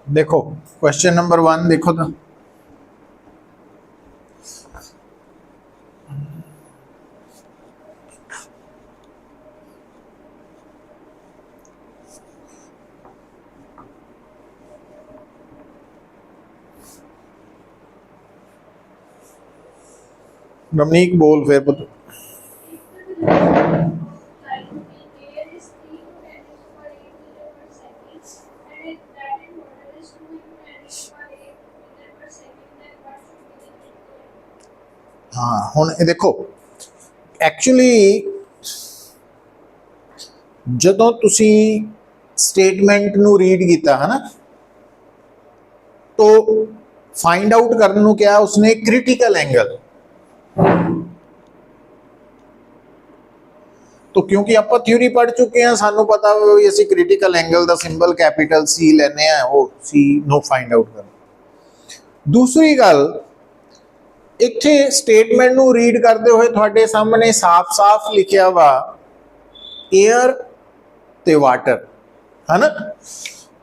देखो question number 1 देखो तो रमनीक बोल फिर पुत्र। हाँ हुण ये देखो एक्चुअली जदों तुसी स्टेटमेंट नू रीड किया है ना तो फाइंड आउट करने नू क्या उसने क्रिटिकल एंगल तो क्योंकि आप थ्योरी पढ़ चुके हैं सानू पता भी असी क्रिटिकल एंगल का सिंबल कैपिटल सी लेने वो सी नो फाइंड आउट करना। दूसरी गल इत्थे स्टेटमेंट नू रीड करते हुए थोड़े सामने साफ साफ लिखा वा एयर ते वाटर है ना।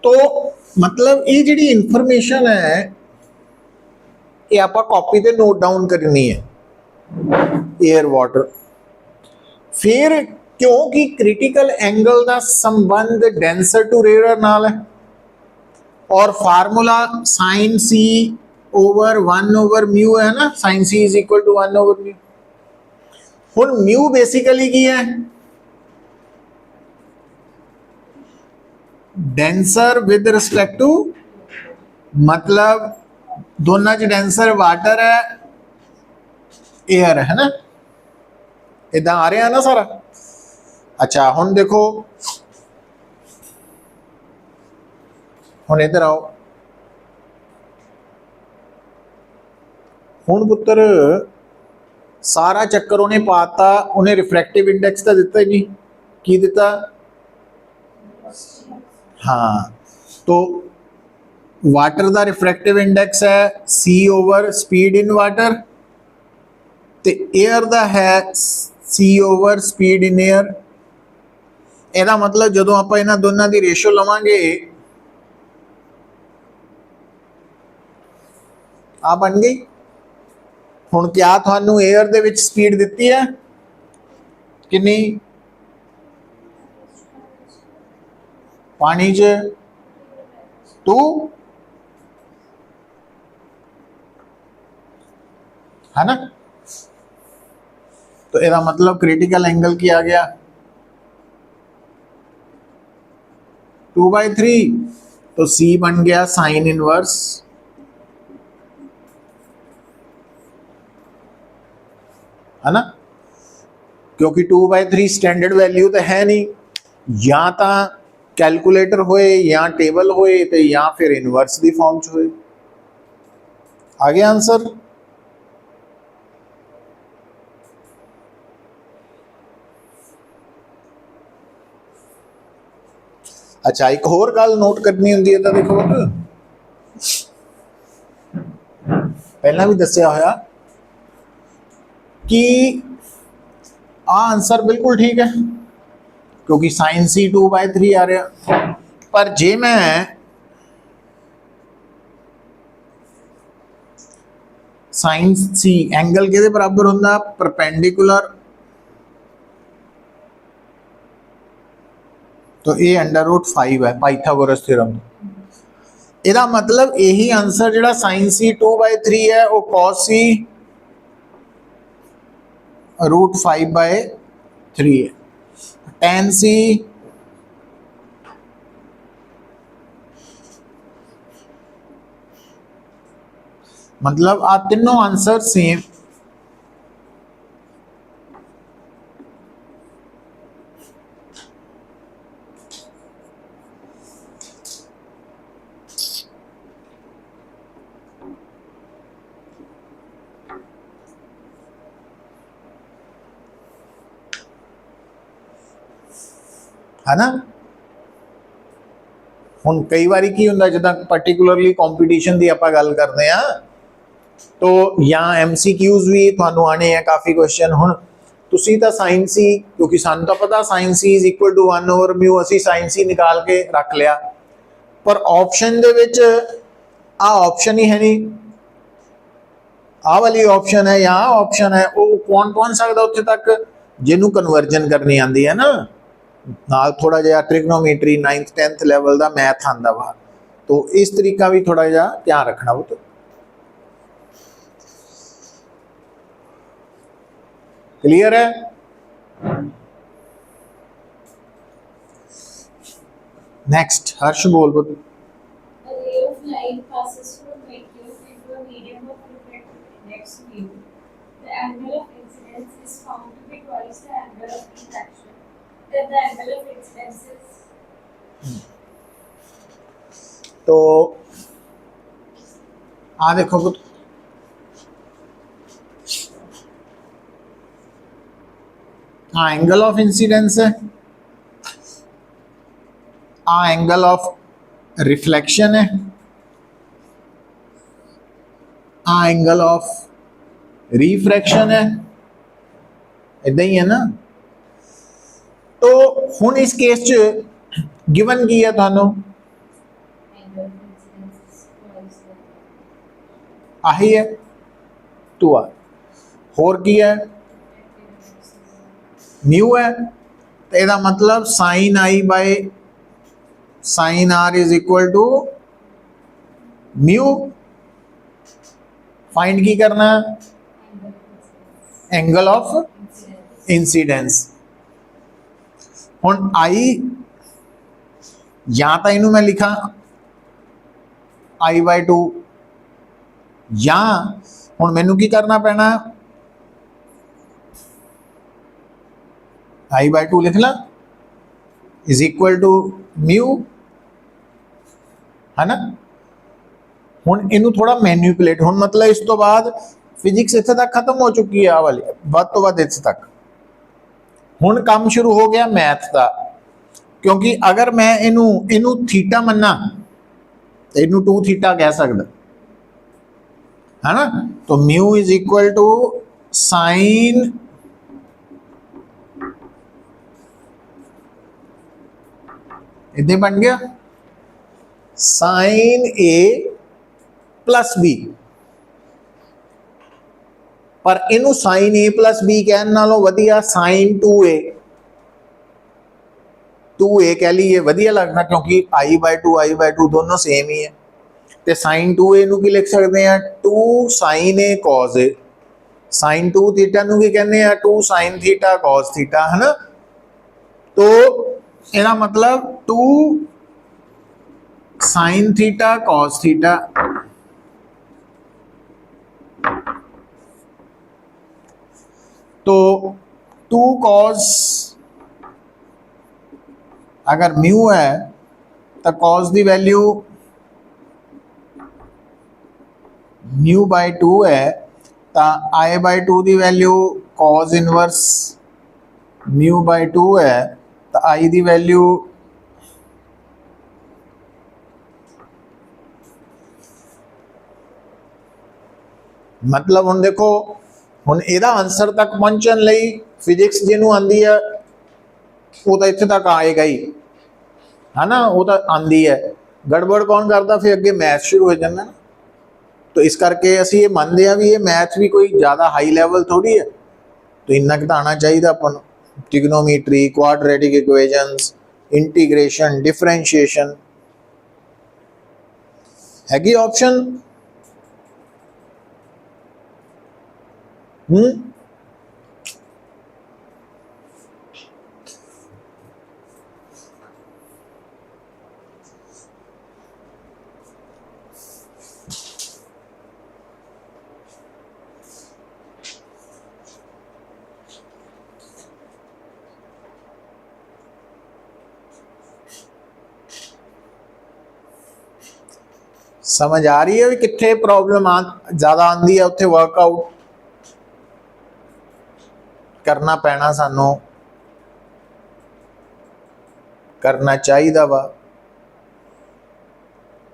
तो मतलब ये जी इंफॉर्मेशन है ये आप कॉपी ते नोट डाउन करनी है एयर वाटर। फिर क्योंकि क्रिटिकल एंगल का संबंध डेंसर टू रेयर नाल है और फार्मूला साइन सी ओवर 1/μ है ना। Sine C is equal to 1/μ। हुण म्यू बेसिकली की है डेंसर विद रिस्पेक्ट टू मतलब दोनों च डेंसर वाटर है एयर है ना। इदा आ रहा है ना सारा। अच्छा हुण देखो हुण इधर आओ। हुण पुत्र सारा चक्कर उन्हें पाता उन्हें रिफ्रैक्टिव इंडेक्स तो दिता ही नहीं की दिता। हाँ तो वाटर का रिफ्रैक्टिव इंडेक्स है सी ओवर स्पीड इन वाटर ते एयर का है सी ओवर स्पीड इन एयर। ਇਹਦਾ मतलब जो आप इन्हां दोनों की रेशो लवांगे आ बन गई। हुण क्या थानू एयर दे विच स्पीड दिती है कितनी पानी च 2 है ना। तो ਇਹਦਾ मतलब क्रिटिकल एंगल क्या आ गया 2/3। तो सी बन गया साइन इनवर्स है ना क्योंकि 2/3 स्टैंडर्ड वैल्यू तो है नहीं या तो कैलकुलेटर होए या टेबल होए तो या फिर इनवर्स की फॉर्म च होए। आ गया आंसर। अच्छा एक होर गल नोट करनी होंदी है तो देखो पहला भी दसिया होया कि आ आंसर बिल्कुल ठीक है क्योंकि साइन सी 2/3 आ रहा। पर जे मैं साइन सी एंगल के बराबर होंदा परपेंडिकुलर तो ये √5 है पाइथागोरस थ्योरम। ਇਹਦਾ मतलब यही आंसर जो साइन सी 2/3 है वो कॉस सी √5/3 है। tan सी मतलब आ तीनों आंसर सेम है ना। हुण कई बार की होंदा जिद्दां पर्टिकुलरली कॉम्पीटिशन की आपां गल करते हैं तो या MCQs भी तुहानूं आने हैं काफ़ी क्वेश्चन। हुण तुसीं तां साइन सी क्योंकि सानूं तां पता sine C is equal to 1/μ असीं साइन सी निकाल के रख लिया। पर ऑप्शन दे विच आ ऑप्शन ही है नहीं, आ वाली ऑप्शन है या ऑप्शन है, वो कौन पहुंच सकता उत्थे तक जिन्हों कन्वर्जन करनी आती है ना, नाल थोड़ा जिहा ट्रिग्नोमेट्री 9th 10th लैवल का मैथ आंदा वा, तो इस तरीका भी थोड़ा जिहा ध्यान रखना वो। तो क्लियर है? नेक्स्ट हर्ष बोल बो। A ray of light passes through a vacuum into a medium of refractive index mu. The angle of incidence is found to be twice the angle of refraction. Then the angle of incidence is तो आ देखो पुत्र, हाँ angle of incidence है, आ angle of reflection है, आ angle of refraction है, इदा ही है ना। तो हुण इस केस च गिवन की है थानू, angle of incidence is twice the आही है 2r, होर की है refractive index is म्यू है, तो ਇਹਦਾ मतलब sine i by sine r is equal to mu. Find की करना है angle of incidence. Angle of Incidence. Incidence. हुण आई या तो इनू मैं लिखा आई बाय 2, या हुण मैनू की करना पैना, आई बाय 2 लिख ला इज इक्वल टू म्यू, है ना। हुण इनू थोड़ा मैन्यूपुलेट, हुण मतलब इस तो बाद फिजिक्स इत्थे तक खत्म हो चुकी है, आ वाली वध तो वध इत्थे तक। हुण काम शुरू हो गया मैथ का, क्योंकि अगर मैं इनू इनू थीटा मन्ना तो इनू 2 थीटा कह सकदा, है ना। तो mu is equal to sine इधे बन गया साइन ए प्लस बी, पर इनू साइन ए प्लस बी कहने नालों वधिया साइन 2a 2a कह लीए वधिया लगना, क्योंकि आई बाय 2 दोनों सेम ही है। तो साइन 2a नू की लिख सकते हैं 2 साइन ए कॉज ए, साइन 2 थीटा नू की कहने हैं 2 साइन थीटा कॉज थीटा, है ना। तो ਇਹਦਾ मतलब 2 साइन थीटा कॉस थीटा, तो 2 कॉस अगर म्यू है तो कॉस की वैल्यू म्यू बाय 2 है, तो आई बाय 2 की value cos inverse mu by 2 है, तो आई की वैल्यू मतलब हुण देखो, हुण इहदा आंसर तक पहुंचण लई फिजिक्स जिन्हों आंदी है वो तो इत्थे तक आएगा ही, है ना, वो तो आंदी है। गड़बड़ कौन करता फिर अगे मैथ शुरू हो जाता ना। तो इस करके असीं ये मानते हैं भी ये मैथ भी कोई ज़्यादा हाई लैवल थोड़ी है, तो इन्ना कि आना चाहिए अपन नूं। Trigonometry, quadratic equations, integration, differentiation हैगी ऑप्शन। समझ आ रही है भी कितने प्रॉब्लम ज़्यादा आती है, उत्थे वर्कआउट करना पैना, सानू करना चाहिए वा।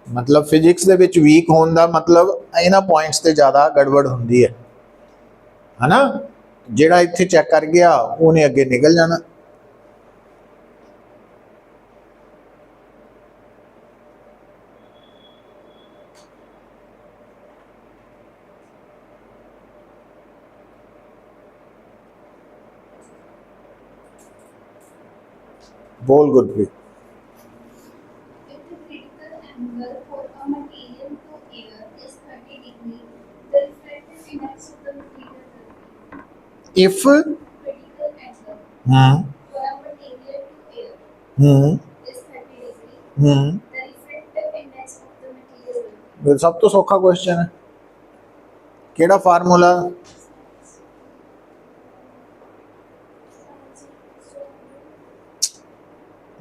मतलब फिजिक्स दे विच वीक होने का मतलब इन्हां पॉइंट्स ते ज़्यादा गड़बड़ होंदी है ना। जिहड़ा इत्थे चेक कर गया उन्हें अगे निकल जाना। बोल Gurpreet. If the critical angle for a material to air is 30 degree, the refractive index of the material will be if critical angle for a material to air is 30 degree. The refractive index of the material will सब तो सौखा question है। केड़ा formula?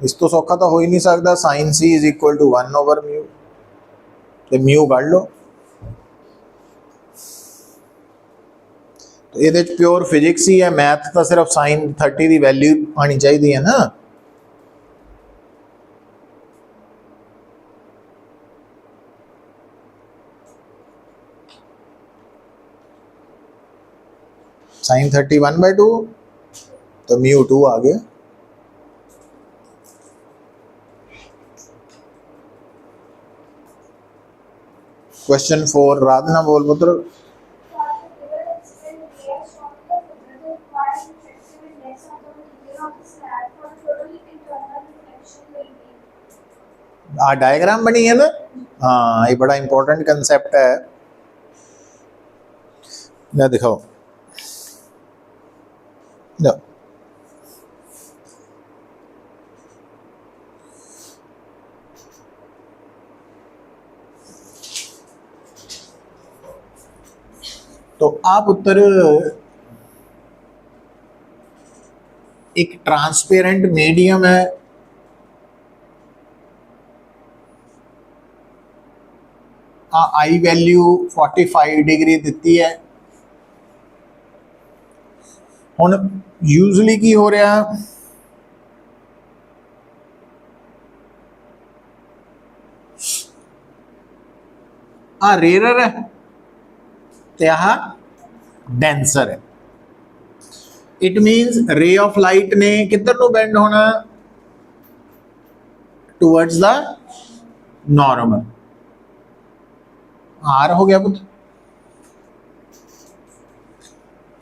इस तो सौखा तो हो ही नहीं सकता। Sine C is equal to 1/μ, ਤੇ म्यू ਕੱਢ ਲਓ। तो ये प्योर फिजिक्स ही है, मैथ तो सिर्फ साइन 30 की वैल्यू आनी चाहिए है ना। साइन 30 1/2 तो म्यू 2 आ गया। क्वेश्चन 4 राधना बोल पुत्र। डायग्राम बनी है ना। हाँ, ये बड़ा इंपॉर्टेंट कंसेप्ट है। ना दिखाओ ना। तो आप उत्तर एक ट्रांसपेरेंट मीडियम है, आई वैल्यू 45 डिग्री दी है। हुण यूजली की हो रहा, आ रेयर है ते आ डेंसर है। इट मीनस रे ऑफ लाइट ने किधर को बेंड होना? Towards the normal. आर हो गया पुत्र।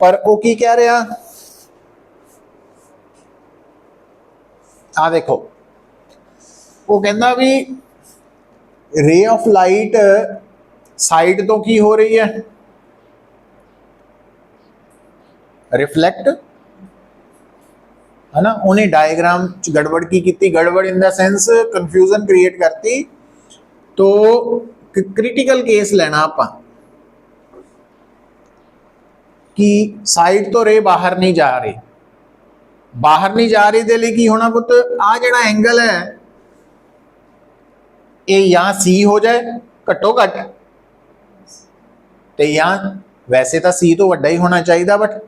पर वो की कह रहा, आ देखो वो कहना भी रे ऑफ लाइट साइड तो की हो रही है? रिफ्लेक्ट है ना। उन्हें डायग्राम गड़बड़ की गड़बड़ in the sense confusion create करती। तो क्रिटिकल केस लेना आप कि साइड तो रे बाहर नहीं जा रही, बाहर नहीं जा रही दे लिए की होना पुत? आ जड़ा एंगल है ये या सी हो जाए घट्टो घट, तो या वैसे तो सी तो वड्डा ही होना चाहिए, बट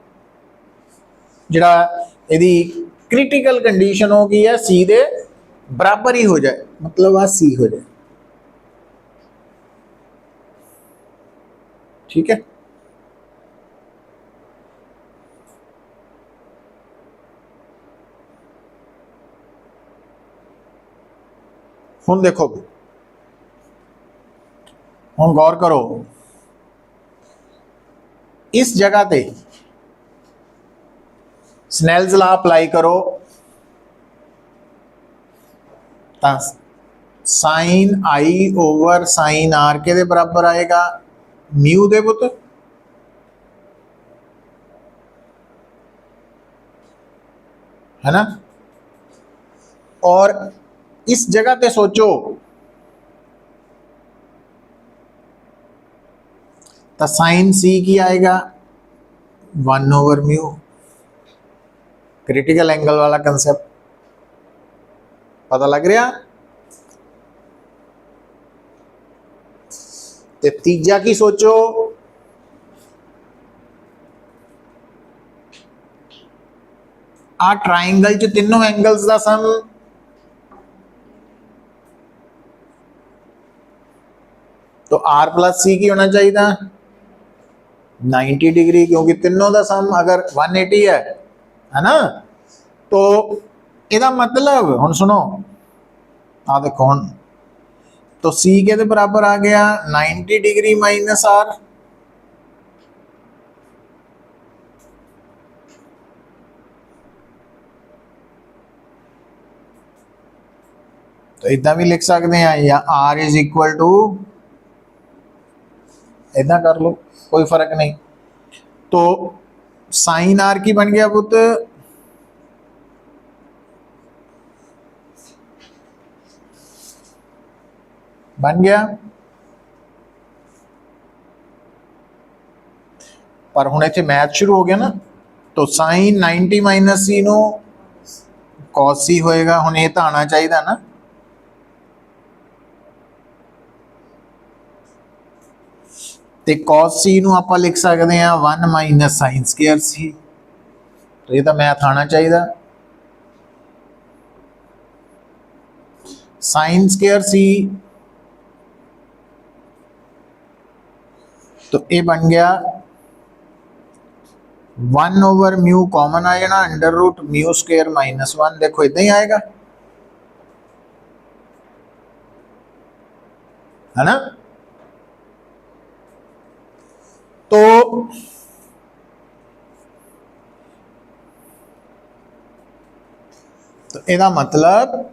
जड़ा यदि क्रिटिकल कंडीशन हो गई है सी दे बराबर ही हो जाए, मतलब आ सी हो जाए। ठीक है। हुण देखो, हुण गौर करो, इस जगह पे स्नेल्स लॉ अप्लाई करो तो sine i over sine r के बराबर आएगा? म्यू दे पुत्र। है ना। और इस जगह पे सोचो तो साइन सी की आएगा 1/μ। क्रिटिकल एंगल वाला कंसेप्ट पता लग रहा। ते तीजा की सोचो, आ ट्राइंगल च तीनों एंगल्स का सम तो आर प्लस सी की होना चाहिए 90 डिग्री, क्योंकि तीनों का सम अगर 180 है ना। तो यदा मतलब हुण सुनो, आ देखो हुण तो सी के बराबर आ गया 90 डिग्री माइनस आर। तो इदा भी लिख सकते हैं, या R इज इक्वल टू इदा कर लो, कोई फर्क नहीं। तो साइन R की बन गया पुत बन गया, पर हुण इत्थे मैथ शुरू हो गया ना, तो साइन 90 माइनस सी नो कॉस सी होएगा। हुण ये तो आना चाहिए ना, ते कॉस सी नू आपां लिख सकते हैं 1 माइनस साइन स्केयर सी, तो ये तो मैथ आना चाहिए। साइन स्केयर सी, तो ये बन गया 1 ओवर म्यू कॉमन आ जाना, under root mu square minus 1, देखो इतना ही आएगा, है ना। तो ਇਹਦਾ मतलब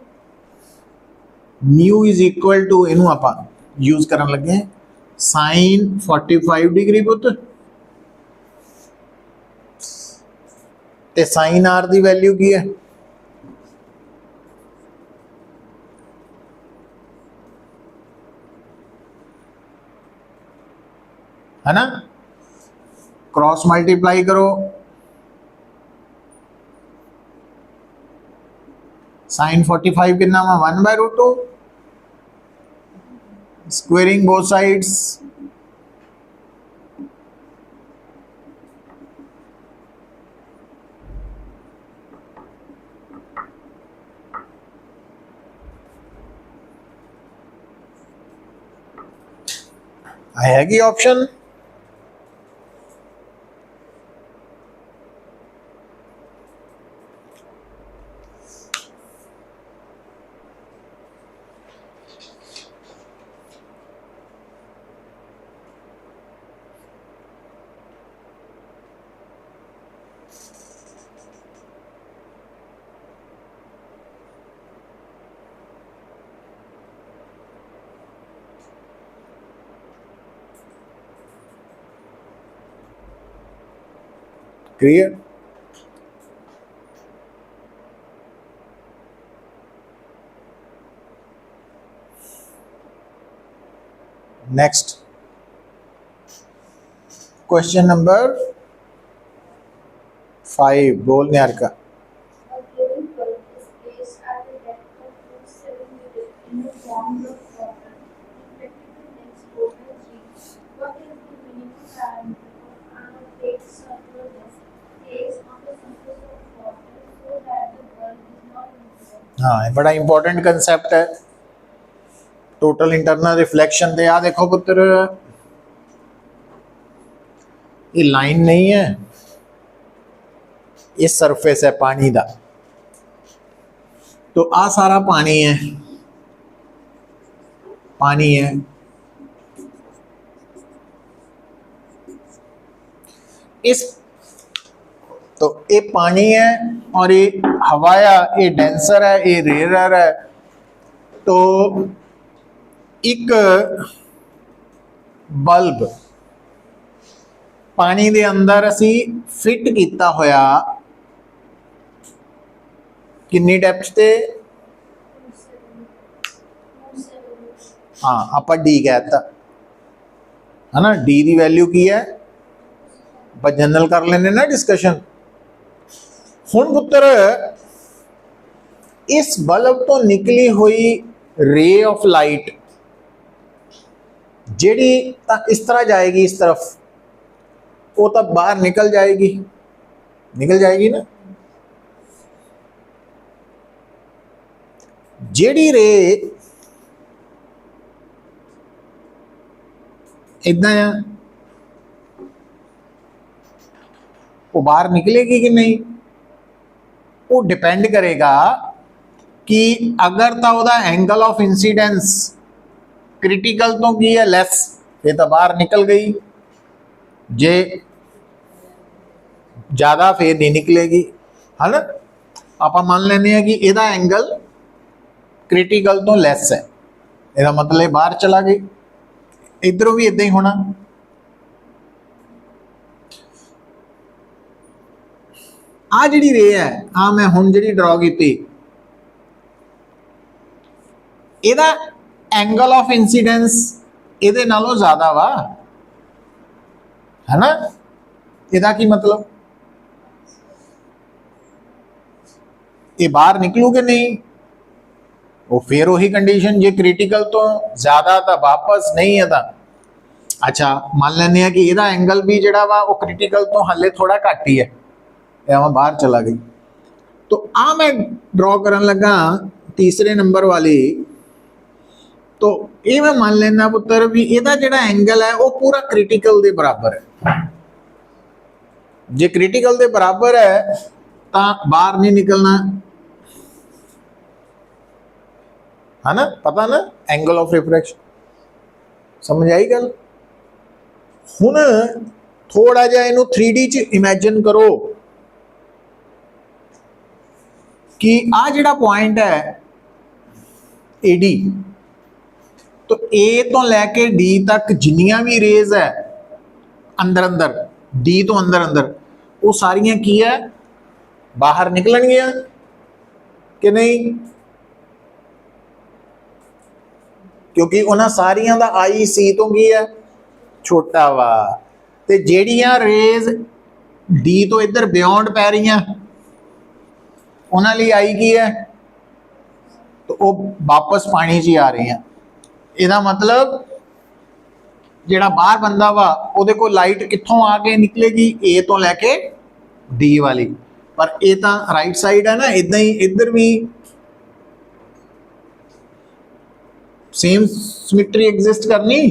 म्यू इज इक्वल टू इनू आप यूज करन लगे साइन 45 डिग्री पुत, ते साइन आर की वैल्यू की है ना, क्रॉस मल्टीप्लाई करो, साइन 45 कितना वा 1/√2, स्क्वेयरिंग बोथ साइड्स, आएगी option. Clear. Next question number 5, बोल Niharika. A given bulb is placed at a depth of 27 meters in a warm of water reflecting the next total heat. What is the minimum diameter of an opaque circular disc placed on the surface of water so that the bulb is not visible? हाँ, ये बड़ा important concept है, total internal reflection. दे आ देखो पुत्र, ये line नहीं है, ये सरफेस है पानी दा, तो आ सारा पानी है, पानी है, इस तो ये पानी है और ये हवाया, ये डेंसर है, ये रेयर है। तो एक बल्ब पानी दे अंदर असी फिट किया होया कितनी डेप्थ से, हाँ आप डी कहता है ना, डी की वैल्यू की है, आप जनरल कर लेने ना डिस्कशन। हुण पुत्र इस बल्ब तो निकली हुई रे ऑफ लाइट जिहड़ी इस तरह जाएगी, इस तरफ, वो तो बाहर निकल जाएगी ना। जिहड़ी रे इदा वो बाहर निकलेगी कि नहीं, वो डिपेंड करेगा कि अगर तो वह एंगल ऑफ इंसीडेंस क्रिटिकल तो की है लैस, ये तो बाहर निकल गई, जे ज़्यादा फिर नहीं निकलेगी, है ना। आप मान लेने कि यदा एंगल क्रिटिकल तो लैस है, ਇਹਦਾ मतलब बाहर चला गई। इधरों भी इदां ही होना। आ जिहड़ी रे है, आ मैं हुण जिहड़ी ड्रॉ कीती, ਇਹਦਾ एंगल ऑफ इंसीडेंस ਇਹਦੇ नालों ज़्यादा वा, है ना। ਇਹਦਾ की मतलब, ये बाहर निकलू कि नहीं, वो फिर वही कंडीशन, जे क्रिटिकल तो ज्यादा तो वापस नहीं है। अच्छा मान लेने कि ਇਹਦਾ एंगल भी जड़ा वा वो क्रिटिकल तो हले थोड़ा घट ही है, मैं बाहर चला गई। तो आ मैं ड्रॉ करन लगा तीसरे नंबर वाली, तो ये मैं मान लेना पुत्र भी ਇਹਦਾ ਜਿਹੜਾ एंगल है वो पूरा क्रिटिकल के बराबर है। जे क्रिटिकल के बराबर है तो बाहर नहीं निकलना, है ना, पता ना एंगल ऑफ रिफ्रैक्शन। समझ आई गल। हुण थोड़ा जिहा इनू 3D च इमेजिन करो कि आ जिहड़ा पॉइंट है AD, तो A तो लैके D तक जिन्नियां भी रेज है अंदर अंदर, D तो अंदर अंदर, वो सारियां की है, बाहर निकलणगियां कि नहीं, क्योंकि उन्हां सारियां दा IC तो की है छोटा वा, ते जेड़ियां रेज D तो इधर बियॉन्ड पै रही, उन्हां लई आई की है, तो वो वापस पानी च ही आ रही हैं। ਇਹਦਾ मतलब ਜਿਹੜਾ बाहर बंदा वा ਉਹਦੇ ਕੋਲ लाइट कित्थों आके निकलेगी, A तो लैके D वाली, पर ये तो राइट साइड है ना, इदां ही इधर भी सेम सिमेट्री एग्जिस्ट करनी।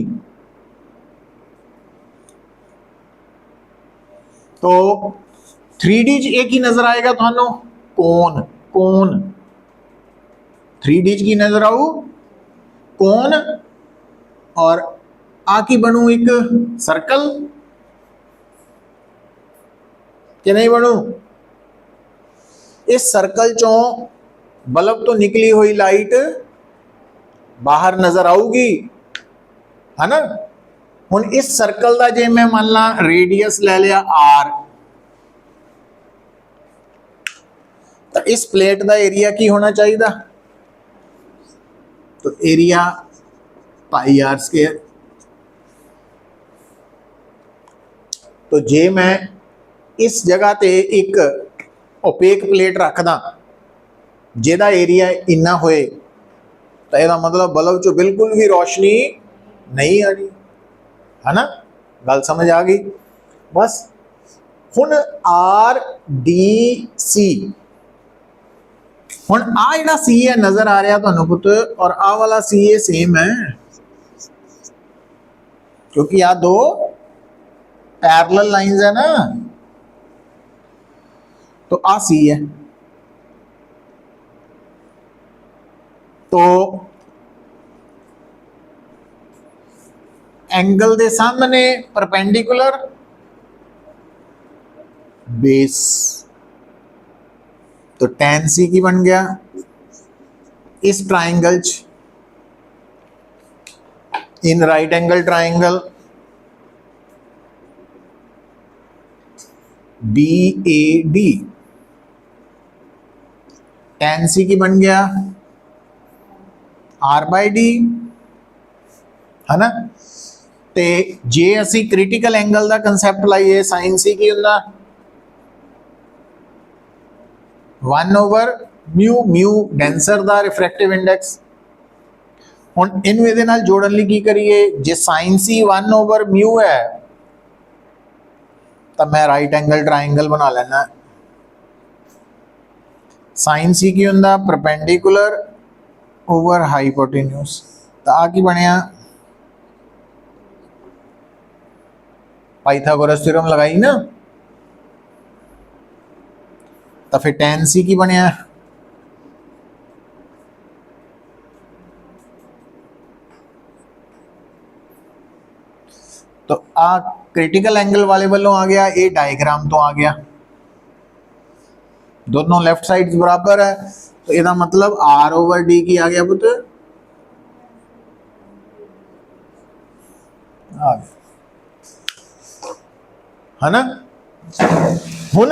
तो 3D च एक ही नजर आएगा थानू, कोन, कोन 3D च की नजर आऊ, कोन, और आ की बनू एक सर्कल कि नहीं बनू। इस सर्कल चों बल्ब तो निकली हुई लाइट बाहर नजर आऊगी, है ना। हुण इस सर्कल का जे मैं मान ला रेडियस ले लिया R, तो इस प्लेट का एरिया की होना चाहिए, तो एरिया πr²। तो जे मैं इस जगह ते एक ओपेक प्लेट रखदा जेदा एरिया इन्ना होए, तो यह मतलब बल्ब चो बिल्कुल भी रोशनी नहीं आ रही, है ना। गल समझ आ गई। बस हुण RDC, हुण आ जिहड़ा C है नजर आ रहा तुहानू पुत, और आ वाला C ये सेम है, क्योंकि आ दो पैरेलल लाइंस है ना। तो आ C है, तो एंगल दे सामने परपेंडिकुलर बेस, तो tan C की बन गया इस ट्राइंगल च, in right angle triangle BAD, tan C की बन गया R/D, है ना। ते जे असी क्रिटिकल एंगल का कंसैप्ट लाइए, sin C की हुंदा 1/μ, म्यू डेंसर दा रिफ्रैक्टिव इंडेक्स। हुण इनू इहदे नाल जोड़न लई की करिए, जे sin C 1/μ है तो मैं राइट एंगल ट्राइंगल बना लेना। sin C की हुंदा परपेंडिकुलर ओवर हाइपोटेन्यूज, तो आ की बनिया पाइथागोरस थ्योरम लगाई ना, तो फिर tan C की बनिया तो आ क्रिटिकल एंगल वाले वालों आ गया, ये डायग्राम तो आ गया दोनों लेफ्ट साइड बराबर है, तो इसका मतलब आर ओवर डी की आ गया पुत्र, आ गया है ना। हुण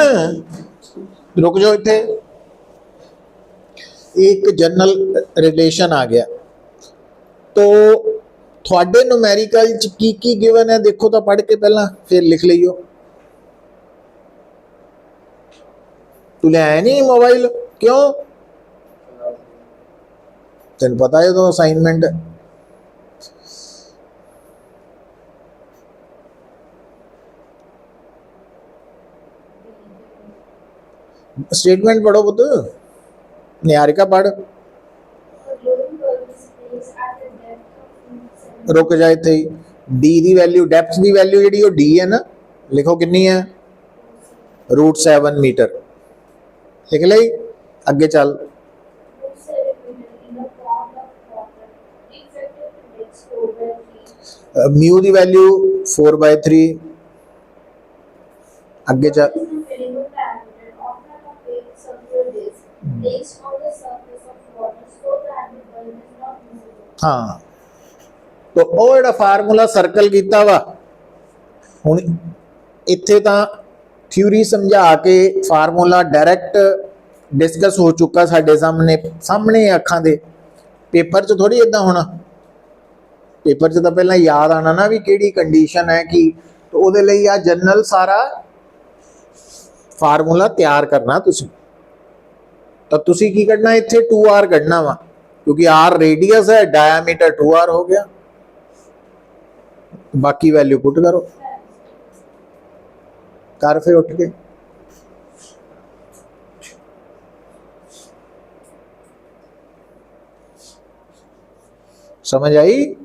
रुक जाओ, इत्थे एक जनरल रिलेशन आ गया। तो थोड़े न्यूमेरिकल च की गिवन है देखो तो पढ़ के पहला फिर लिख लियो। तू ले आया नहीं मोबाइल क्यों? तेन पता है तो असाइनमेंट स्टेटमेंट पढ़ो पुत, निहारिका पढ़। रुक जाए थे डी की वैल्यू, डेप्थ की वैल्यू जी डी है ना, लिखो कितनी है, √7 मीटर लिख ली। अगे चल, म्यू की वैल्यू 4/3। अगे चल, हाँ तो ਉਹ ਜਿਹੜਾ ਫਾਰਮੂਲਾ ਸਰਕਲ ਕੀਤਾ ਵਾ, ਹੁਣ ਇੱਥੇ ਤਾਂ ਥਿਊਰੀ ਸਮਝਾ ਕੇ ਫਾਰਮੂਲਾ ਡਾਇਰੈਕਟ ਡਿਸਕਸ ਹੋ ਚੁੱਕਾ ਸਾਡੇ ਸਾਹਮਣੇ ਅੱਖਾਂ ਦੇ। ਪੇਪਰ 'ਚ ਥੋੜੀ ਇਦਾਂ ਹੋਣਾ, ਪੇਪਰ 'ਚ ਤਾਂ ਪਹਿਲਾਂ ਯਾਦ ਆਣਾ ਨਾ ਵੀ ਕਿਹੜੀ ਕੰਡੀਸ਼ਨ ਹੈ ਕੀ, तो ਉਹਦੇ ਲਈ ਆ ਜਨਰਲ ਸਾਰਾ ਫਾਰਮੂਲਾ ਤਿਆਰ ਕਰਨਾ ਤੁਸੀਂ। ਤਾਂ ਤੁਸੀਂ ਕੀ ਕਰਨਾ, ਇੱਥੇ 2r ਕੱਢਣਾ ਵਾ क्योंकि r रेडियस है, डायामीटर 2r हो गया। बाकी वैल्यू पुट करो, कर फिर उठ के। समझ आई?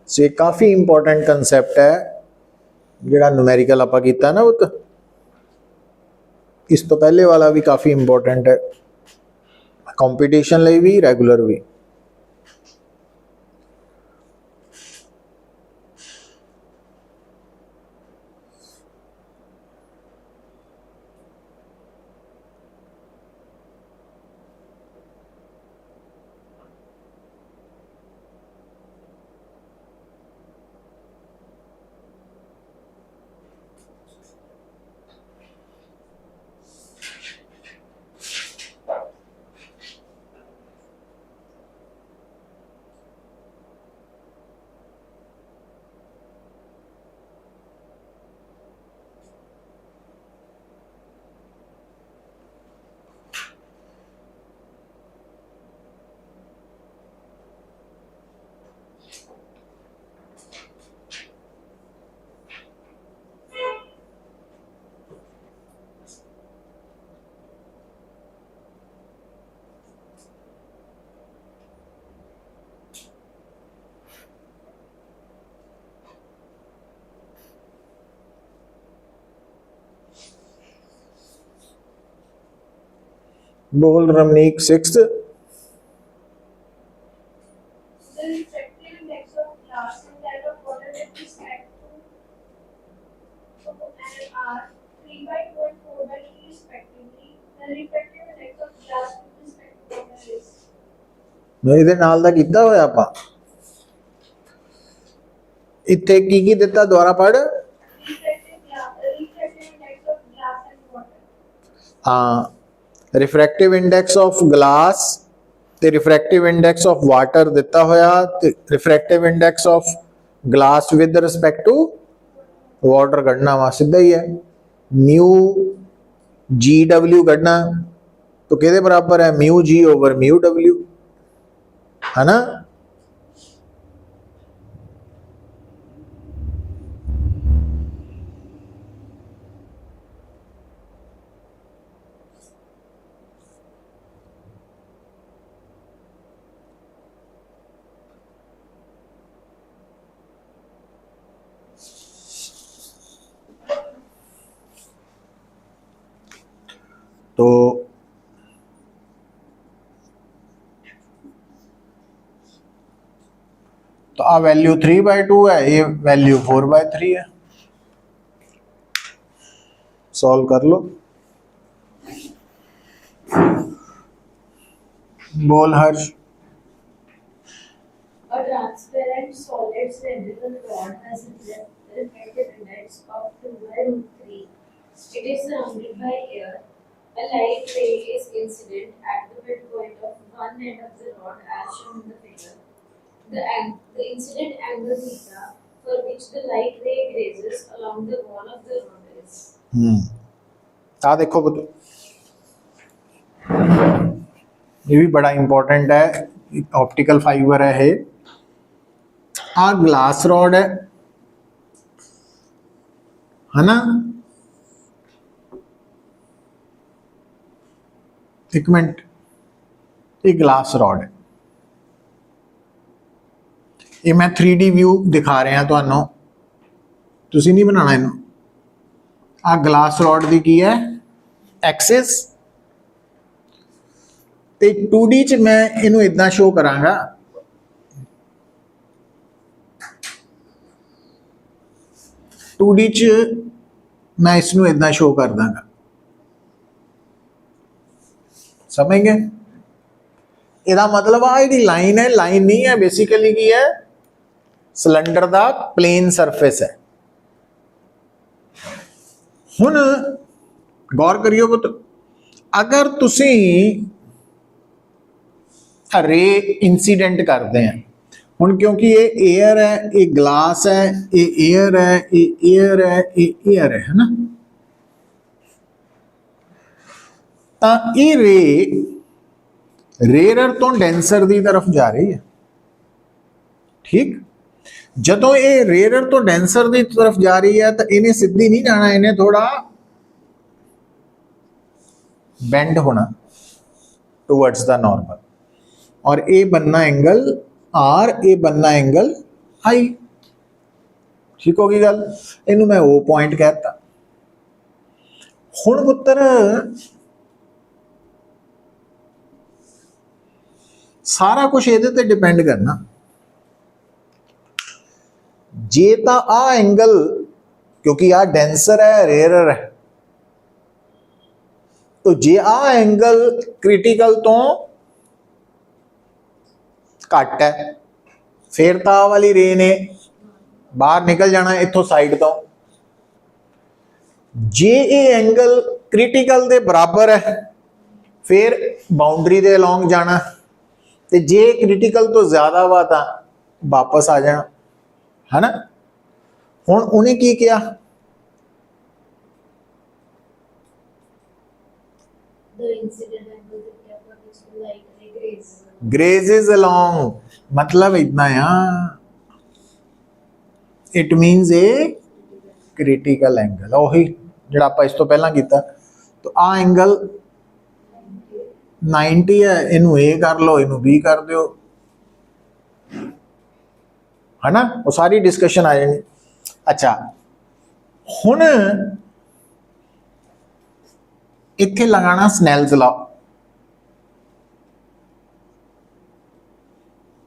से काफ़ी इंपॉर्टेंट कंसैप्ट है जिहड़ा न्यूमेरिकल आपां कीता ना पुत, इस तो पहले वाला भी काफ़ी इंपॉर्टेंट है, कंपटीशन लई भी रेगुलर भी। बोल Ramnik 6th। The refractive index of glass and that of water with respect to and are 3/2 and 4/3 respectively. The refractive index of glass with respect to water is ਇਹਦੇ ਨਾਲ ਦਾ ਕੀਤਾ ਹੋਇਆ ਆਪਾਂ, ਇੱਥੇ ਕੀ ਦਿੱਤਾ ਦੁਬਾਰਾ ਪੜ। refractive index of glass and water. हाँ, रिफ्रैक्टिव इंडेक्स ऑफ ग्लास ਤੇ ਰਿਫਰੈਕਟਿਵ ਇੰਡੈਕਸ ਆਫ ਵਾਟਰ ਦਿੱਤਾ ਹੋਇਆ ਤੇ refractive index of glass with respect to water ਕੱਢਣਾ ਵਾ ਸਿੱਧਾ ਹੀ ਹੈ म्यू जी डब्ल्यू ਕੱਢਣਾ तो किहदे बराबर है mu G over mu W है ना। तो आ वैल्यू 3/2 है, ये वैल्यू 4/3 है। सॉल्व कर लो, बोल हर्ष। A transparent solid cylindrical rod has a refractive index of 2/√3. It is surrounded by air. A light ray is incident at the midpoint of one end of the rod as shown in the figure. The incident angle theta for which the light ray grazes along the wall of the rod is. आ देखो पुत्र, ये भी बड़ा important है, optical fibre है ये। आ glass rod है ना, एक मिनट, ये ग्लास रॉड है, ये मैं 3D व्यू दिखा रहा ਤੁਹਾਨੂੰ, ਤੁਸੀਂ नहीं बनाना इनू। आ ग्लास रॉड की की है एक्सिस, ते 2D च मैं इनू इदा शो करांगा, च मैं इसनू इदा शो कर दांगा, समझ गए। ਇਹਦਾ मतलब आ जी लाइन है, लाइन नहीं है, बेसिकली की है सिलेंडर का प्लेन सरफेस है। हुण गौर करियो पुत्र, अगर तुसी रे इंसीडेंट करते हैं, हुण क्योंकि ये एयर है, ये ग्लास है, ये एयर है, ये एयर है, ये एयर है ना, तो ये रे रेयर तो डेंसर की तरफ जा रही है, ठीक। जदों ये रेयर तो डेंसर की तरफ जा रही है तो इन्हें सीधी नहीं जाना, इन्हें थोड़ा बेंड होना टुवर्ड्स द नॉर्मल, और ये बनना एंगल आर, ये बनना एंगल आई, ठीक होगी गल। इनू मैं ओ पॉइंट कहता। हुण पुत्र सारा कुछ ये ते डिपेंड करना, जे तो आ एंगल, क्योंकि आ डेंसर है, रेयर है, तो जे आ एंगल क्रिटिकल तो घट है, फिर तो आ वाली रे ने बाहर निकल जाना इथों साइड तो। जे ये एंगल क्रिटिकल के बराबर है, फिर बाउंड्री के अलॉन्ग जाना, ते जे क्रिटिकल तो ज्यादा वा तो वापस आ जाना, है ना। हुण उन्हें की किया, ग्रेजेस अलोंग, मतलब इतना आ, it means a critical angle, ओही जिहड़ा आपां इस तो पहला कीता। तो आ एंगल 90 है, इनू ए कर लो, इनू बी कर दो, है ना, वो सारी डिस्कशन आ जानी। अच्छा, हुण इत्थे लगाना स्नेल्स लॉ,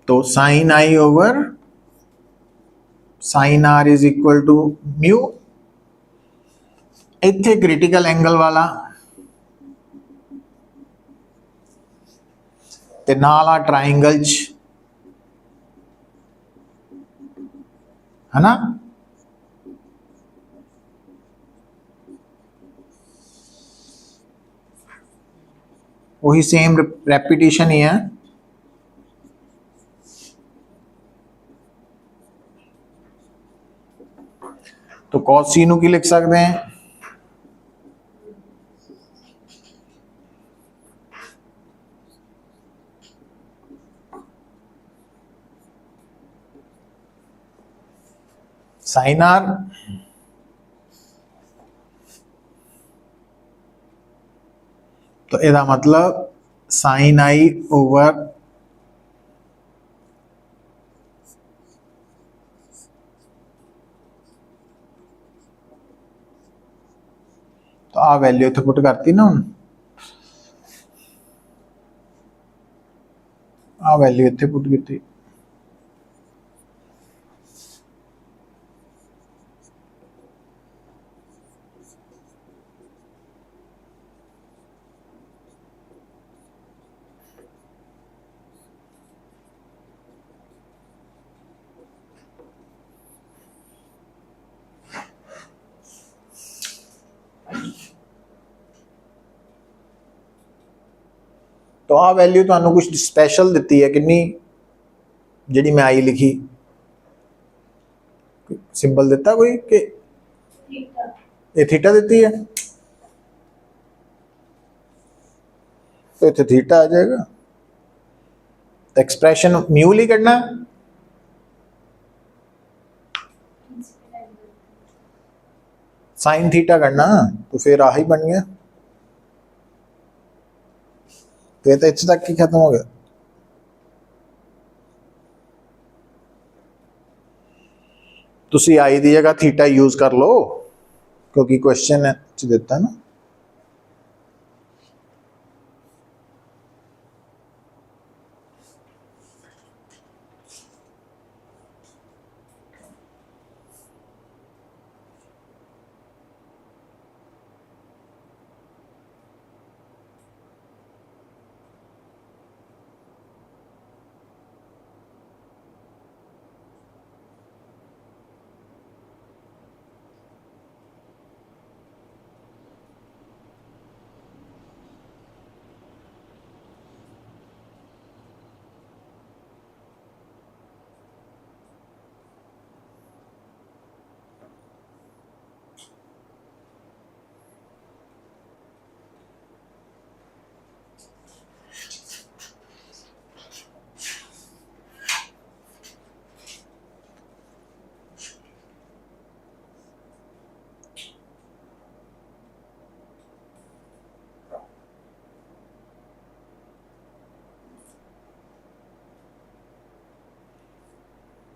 तो sine i over sine r is equal to mu, इत्थे क्रिटिकल एंगल वाला ते नाल आ ट्राइंगल च, है ना। वही सेम रेपिटेशन ही है, तो cos c ਨੂੰ ਕੀ ਲਿਖ ਸਕਦੇ हैं sin r तो ਇਹਦਾ मतलब sin i over तो आ वैल्यू इत्थे पुट करती ना हुण आ वैल्यू इत्थे पुट की तो आ वैल्यू तुहानू कुछ स्पैशल दिती है कितनी जिहड़ी मैं आई लिखी सिंबल दिता कोई कि ये थीटा दिती है तो इत्थे थीटा आ जाएगा तो एक्सप्रेशन म्यू ली करना साइन थीटा करना तो फिर आही बन गया तो ये तो इत्थे तक ही खत्म हो गया तुसी आई दी जगह थीटा यूज कर लो क्योंकि क्वेश्चन च दिता ना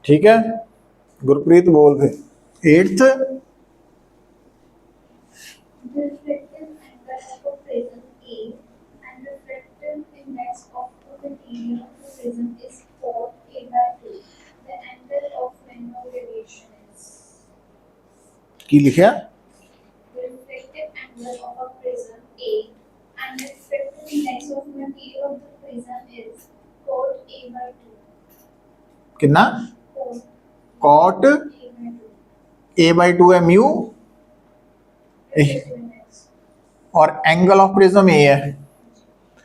ठीक है गुरप्रीत बोल फिर eighth The reflective angle of a prism A and reflective index of the material of the prism is 4 A by 2. The angle of Fresnel deviation is. की लिखा The reflective angle of a prism A and the reflective index of the material of the prism is 4 A by 2. कितना 4 cot A by 2. A by two है mu Reflective index. और angle of prism A है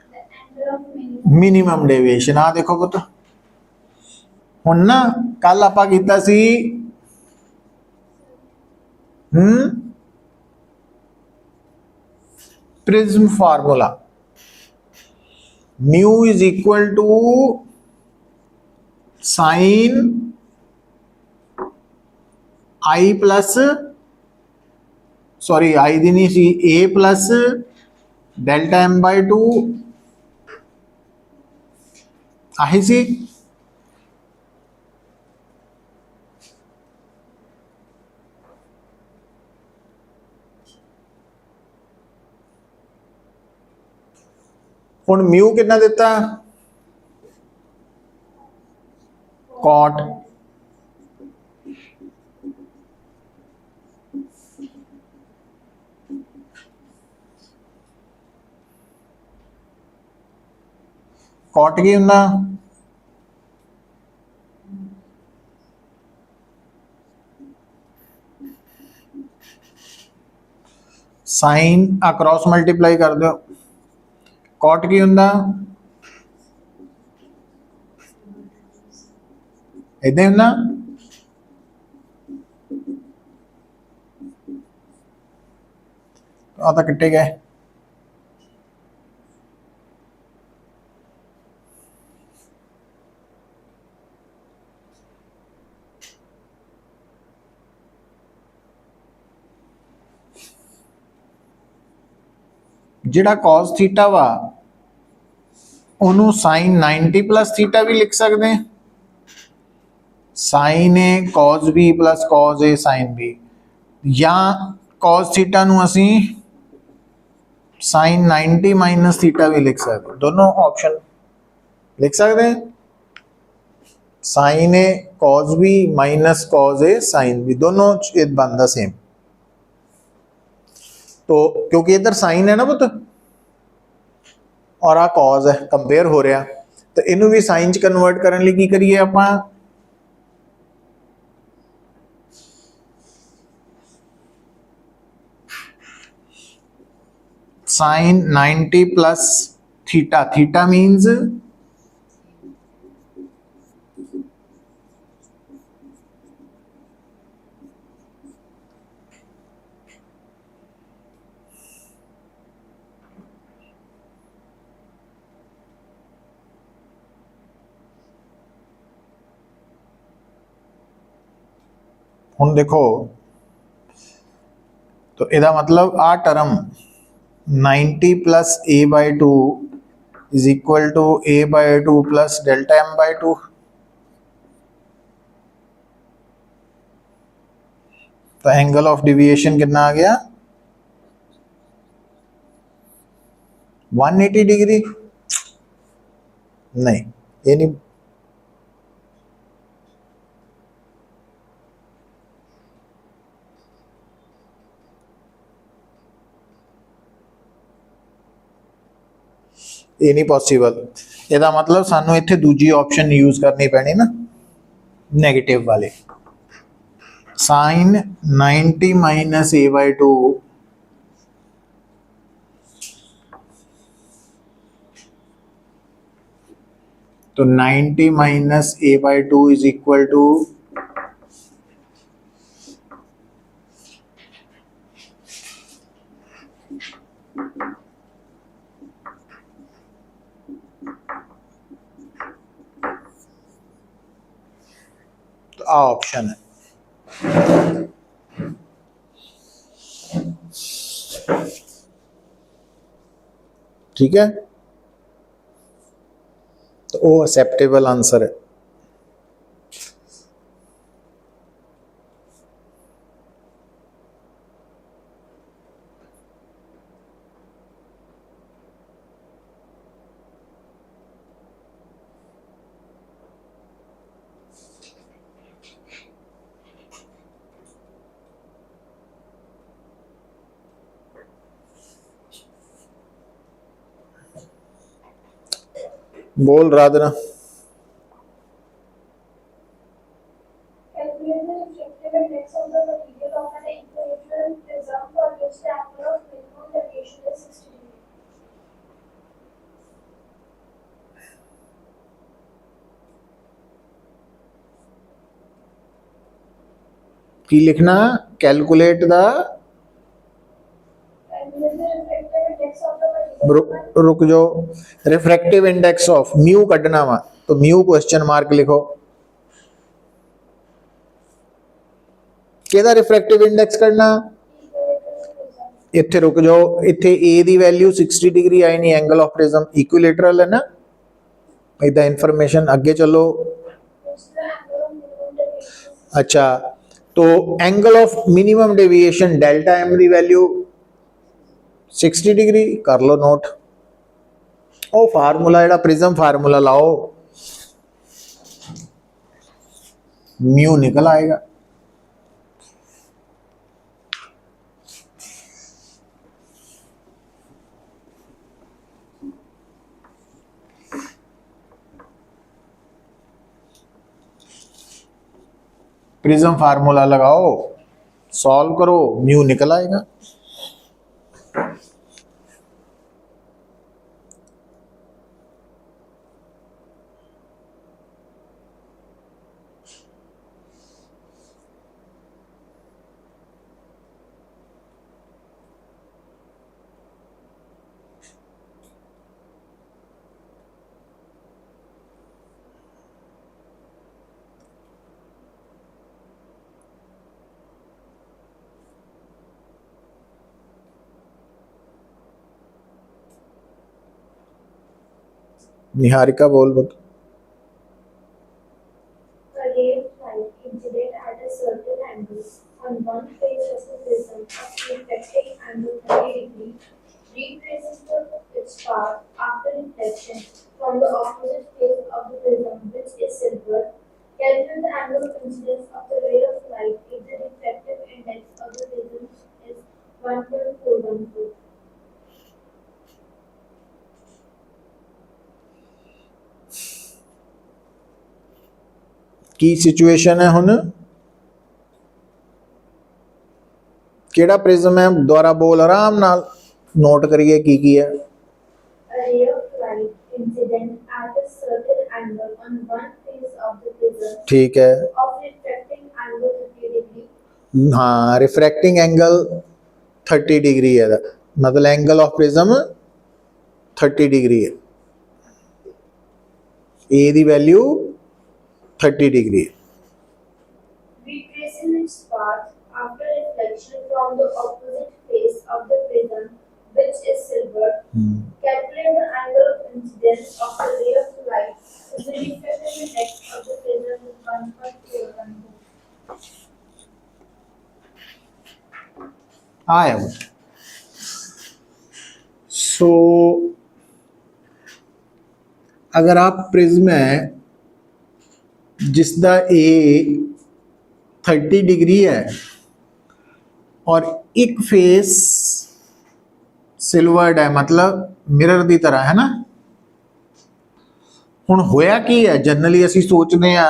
The angle of minimum. Minimum deviation आ देखो पुत हुण ना कल आपां कीता सी prism formula mu is equal to sine I plus sorry I दी नहीं सी A plus delta M by two आही सी हुण म्यू कितना दिता कॉट कॉट की हुंदा साइन अक्रॉस मल्टीप्लाई कर दो कॉट की हुंदा इदां हुंदा ਆ ਤਾਂ ਕੱਟੇ ਗਏ। ਜਿਹੜਾ cos थीटा ਵਾ ਉਹਨੂੰ sin 90 plus थीटा भी लिख सकते हैं। sin A cos B plus cos A sin B, या cos थीटा ਨੂੰ ਅਸੀਂ sin 90 माइनस थीटा भी लिख सकते हैं। दोनों ऑप्शन लिख सकते हैं। sin A cos B minus cos A sin B, दोनों बनता सेम। तो क्योंकि इधर साइन है ना पुत और आ cos है, कंपेयर हो रहा, तो इनू भी साइन च कन्वर्ट करने लिए की करिए आपां sin 90 plus theta, theta means हुण देखो, तो इहदा मतलब आ term 90 plus a by 2 is equal to a by 2 plus delta m by 2। तो एंगल ऑफ डिविएशन कितना आ गया 180 डिग्री। नहीं, ये नहीं, ये नहीं पॉसिबल। ਇਹਦਾ मतलब सानू इत्थे दूजी ऑप्शन यूज करनी पैनी ना, नेगेटिव वाले। sin 90 माइनस a by 2 तो 90 minus a by 2 is equal to तो आ ऑप्शन है। ठीक है, तो वो एक्सेप्टेबल आंसर है। बोल Radhna. Calculate the refractive index of the material of an equilateral prism for which the angle of minimum deviation is 60 degree. की लिखना, calculate the, Calculate the refractive index of the material. रुक जाओ, refractive index of mu कढ़ना वा, तो mu question mark लिखो। केदा refractive index करना, इत्थे रुक जाओ, इत्थे ए दी वैल्यू 60 डिग्री आई नहीं, एंगल ऑफ प्रिज्म इक्विलेटरल है ना, इदा इंफॉर्मेशन आगे चलो। Which the angle of minimum deviation is अच्छा, तो angle of minimum deviation delta M दी वैल्यू 60 डिग्री कर लो नोट। ओ फार्मूला जेड़ा प्रिज्म फार्मूला लाओ, म्यू निकल आएगा। प्रिज्म फार्मूला लगाओ, सॉल्व करो, म्यू निकल आएगा। निहारिका बोल बत A ray of light incident at a certain angle on one face of the prism of reflecting angle 30 degrees retraces its path after reflection from the opposite face of the prism, which is silver. Calculate the angle of incidence of the ray of light if the refractive index of the prism is 1.414. की situation है हुन केड़ा prism है दोबारा बोल आराम नाल note करिए की है A ray of light incident at a certain angle on one face of the prism ठीक है of refracting angle 30 degree हाँ रिफ्रैक्टिंग एंगल 30 डिग्री है मतलब एंगल ऑफ प्रिज्म 30 डिग्री है ए दी value 30 degree retracing its path after reflection from the opposite face of the prism, which is silver. Calculate the angle of incidence of the ray of light with the refractive index of the prism is 1.414. आया सो अगर आप prism है जिसका ए 30 degree है और एक face silvered है मतलब मिरर की तरह है ना हुण होया की है जनरली असी सोचते हैं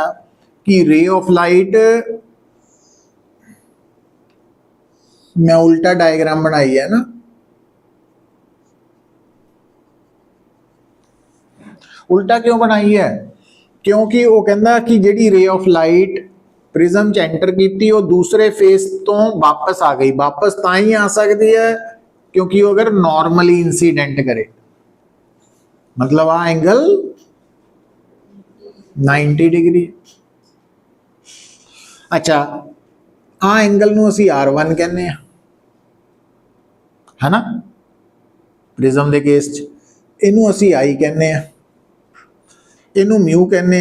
कि रे ऑफ लाइट मैं उल्टा डायग्राम बनाई है ना उल्टा क्यों बनाई है क्योंकि वो कहता कि जिहड़ी रे ऑफ लाइट प्रिज्म च एंटर की वो दूसरे फेस तो वापस आ गई वापस तां ही आ सकती है क्योंकि वो अगर नॉर्मली इंसीडेंट करे मतलब आ एंगल 90 डिग्री अच्छा आ एंगल नूं असीं R1 कहने है ना प्रिज्म के केस च इनू असीं आई कहने इनू म्यू कहने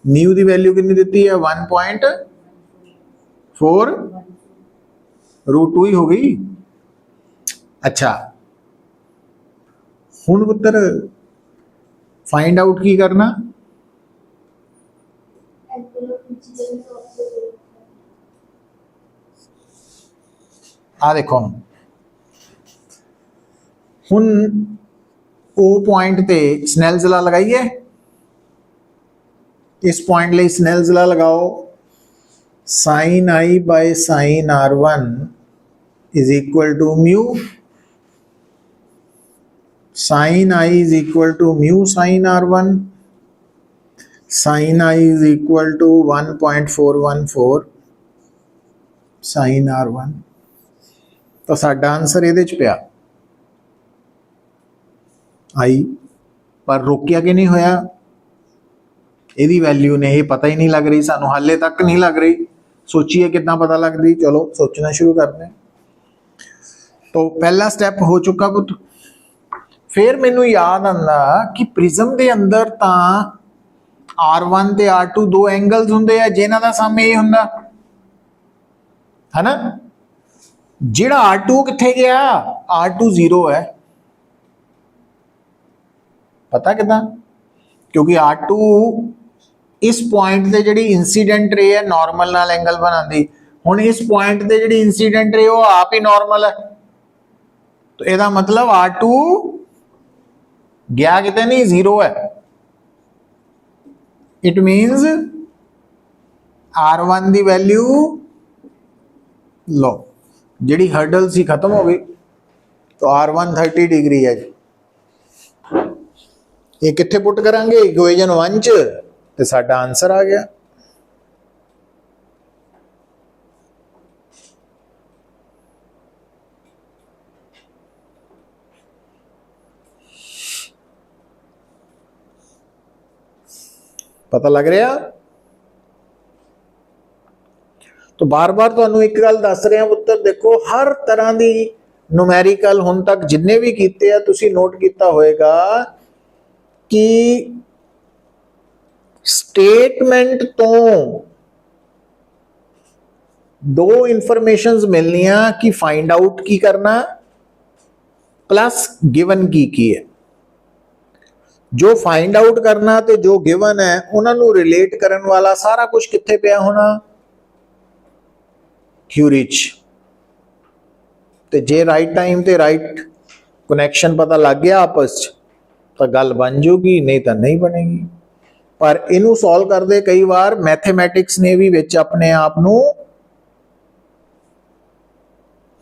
म्यू की वैल्यू कितनी दी है 1.4 √2 ही हो गई अच्छा हुण पुत्र फाइंड आउट की करना Angle of incidence of the ray of light. आ देखो हुण ओ पॉइंट ते स्नेल्स ला लगाइए इस पॉइंट लिए स्नेल्स ला लगाओ sine i by sine R1 is equal to mu sine i is equal to mu sine R1 sine i is equal to 1.414 sine R1 तो साडा answer ये पिया आई पर रोकिया कि नहीं होया यदी वैल्यू ने ये पता ही नहीं लग रही सानू हाले तक नहीं लग रही सोचिए कितना पता लगती चलो सोचना शुरू करते हैं तो पहला स्टैप हो चुका पुत फिर मैनू याद आंदा कि प्रिज्म के अंदर तो R1 ते R2 दो एंगल्स हुंदे आ जिन्हां दा सम ए हुंदा है ना जिहड़ा R2 कित्थे गया R2 0 है पता कितना क्योंकि R2 इस पॉइंट से जी इंसीडेंट रे है नॉर्मल नाल एंगल बनाती हुण इस पॉइंट से जी इंसीडेंट रे वो आप ही नॉर्मल है तो यदा मतलब R2 गया कितने नहीं 0 है इट मीन्स R1 की वैल्यू लो जी हर्डल सी खत्म हो गई तो R1 30 डिग्री है जी ये कित्थे पुट करांगे इक्वेशन 1 च ते साडा आंसर आ गया पता लग रहा तो बार बार तुहानू एक गल दस रहे हैं पुत्र देखो हर तरह की नुमैरिकल हुण तक जिन्ने भी कीते आ तुसी नोट किया होएगा कि स्टेटमेंट तो दो इंफॉर्मेशंस मिलनियां कि फाइंड आउट की करना प्लस गिवन की है। जो फाइंड आउट करना ते जो गिवन है उन्होंने रिलेट करने वाला सारा कुछ कित्थे पिया होना, क्यूरी च। ते जे राइट टाइम ते राइट कनैक्शन पता लग गया आपस च तो गल बन जूगी, नहीं तो नहीं बनेगी। पर इनू सॉल्व करते कई बार मैथेमैटिक्स ने भी विच अपने आप नू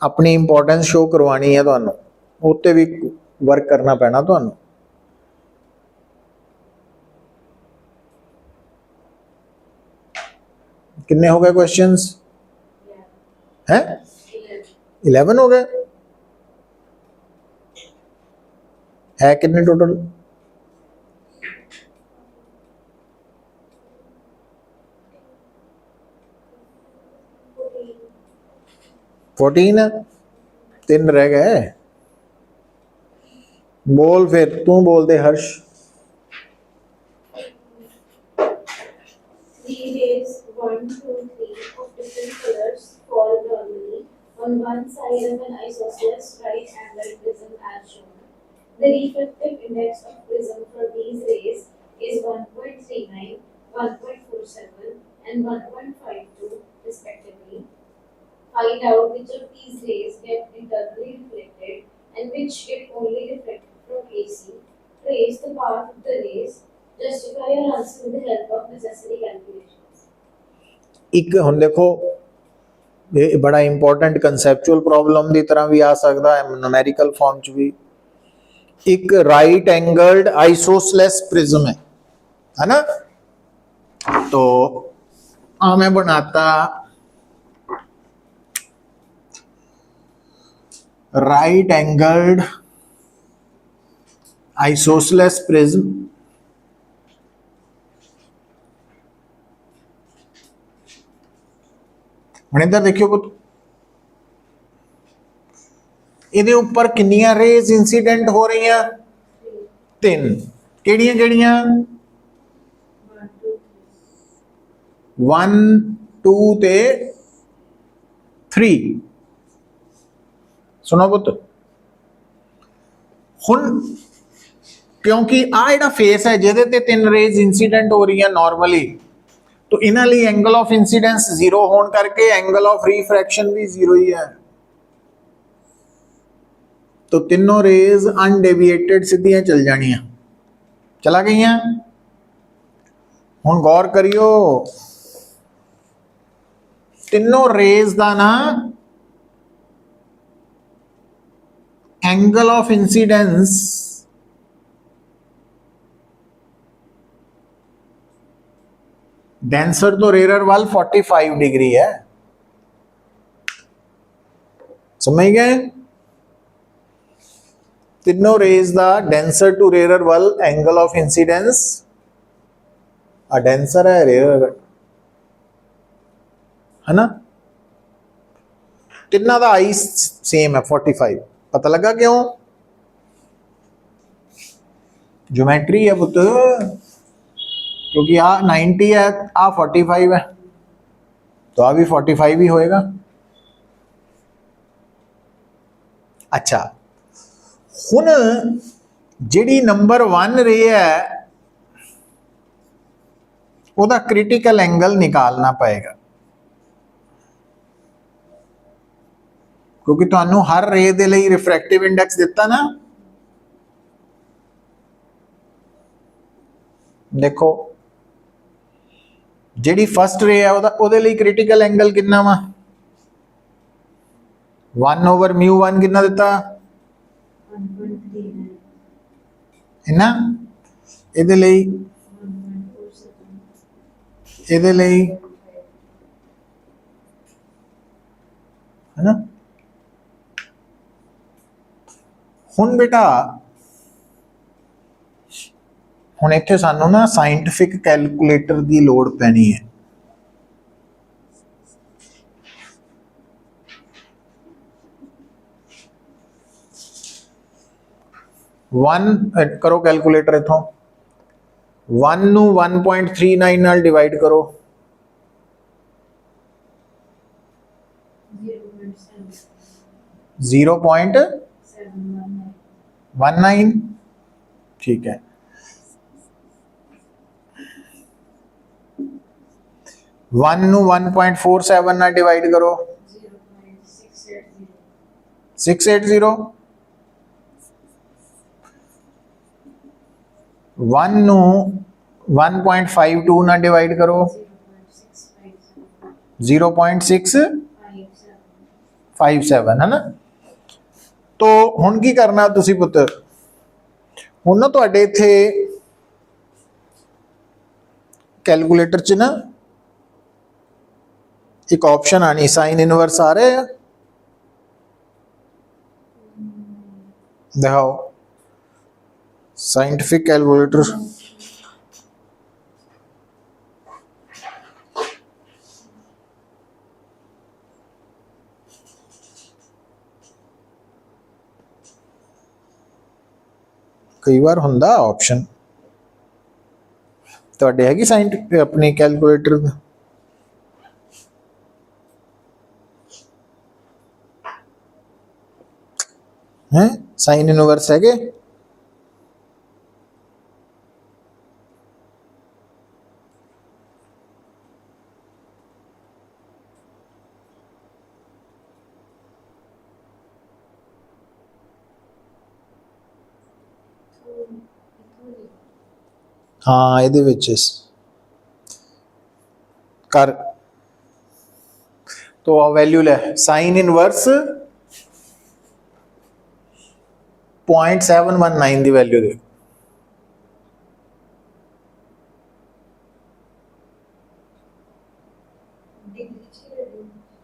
अपनी इंपॉर्टेंस शो करवानी है, तुहानू उत्ते भी वर्क करना पैना तुहानू। कितने हो गए क्वेश्चंस हैं? 11 हो गए। है कितने टोटल? 14 है, 3 रह गए। बोल फिर, तू बोल दे हर्ष। 3 rays, 1, 2, 3 of different colors fall normally on one side of an isosceles right-angled prism as shown. The refractive index of prism for these rays is 1.39, 1.47, and 1.52 respectively. Find out which of these rays get internally reflected and which get only reflected from AC. Trace the path of the rays. Justify your answer with the help of necessary calculations. एक हुण देखो ये बड़ा important कंसैप्चुअल problem की तरह भी आ सकता है, न्यूमेरिकल फॉर्म च भी। एक राइट एंगल्ड आइसोसेलेस प्रिज्म है ना। तो मैं बनाता राइट एंगल्ड आइसोसेलेस प्रिज्म। हुण इधर देखियो पुत, इहदे उपर कितनियां रेज इंसीडेंट हो रही हैं? 3। किहड़ियां किहड़ियां? 1 2 ते 3। सुनो पुत, हुण क्योंकि आ जिहड़ा फेस है जिहदे ते 3 रेज इंसीडेंट हो रही हैं नॉर्मली, तो इन्हां लई एंगल ऑफ इंसीडेंस 0 होने करके एंगल ऑफ रिफ्रैक्शन भी 0 ही है। तो तीनों रेज अनडेविएटेड सीधियां चल जानियां, चला गईयां। हुण गौर करियो, तीनों रेज का ना एंगल ऑफ इंसीडेंस डेंसर तो रेयर वाल 45 डिग्री है। समझ गए? तीनों रेज का डेंसर टू रेयर वाल एंगल ऑफ इंसीडेंस, डेंसर है रेयर है ना। तिना का आई सेम है 45। पता लगा क्यों? ज्योमेट्री है पुत, क्योंकि आ 90 है, आ 45 है, तो आ भी 45 ही होएगा। अच्छा, हुण जिहड़ी नंबर 1 रे है उहदा क्रिटिकल एंगल निकालना पएगा, क्योंकि तुहानू हर रे दे लई रिफ्रैक्टिव इंडेक्स दिता ना। देखो जिहड़ी फर्स्ट रे है उहदे लई क्रिटिकल एंगल कितना वा? 1/μ1 कितना दिता? 1.39 है ना। इहदे लई 1.47 इहदे लई है ना। हुण बेटा हुण इत्थे सानू ना साइंटिफिक कैलकुलेटर की लोड़ पैनी है। वन करो कैलकुलेटर इथों 1 ਨੂੰ 1.39 ਨਾਲ ਡਿਵਾਈਡ ਕਰੋ। 0.19 ठीक है। 1 ਨੂੰ 1.47 ਨਾਲ ਡਿਵਾਈਡ ਕਰੋ। 680। 1 ਨੂੰ 1.52 ਨਾਲ ਡਿਵਾਈਡ ਕਰੋ। 0.657 है ना। तो हुण की करना तुसी पुत्र, हुण ना तुहाडे इत्थे कैलकुलेटर च ना एक ऑप्शन आनी साइन इनवर्स आ रहा है, दिखाओ साइंटिफिक कैलकुलेटर। कई बार हुंदा ऑप्शन तुहाडे हैगी साइंट अपनी कैलकुलेटर दा? हैं साइन इनवर्स है के? हाँ ये कर तो वैल्यू ले साइन इनवर्स 0.719 की वैल्यू दे।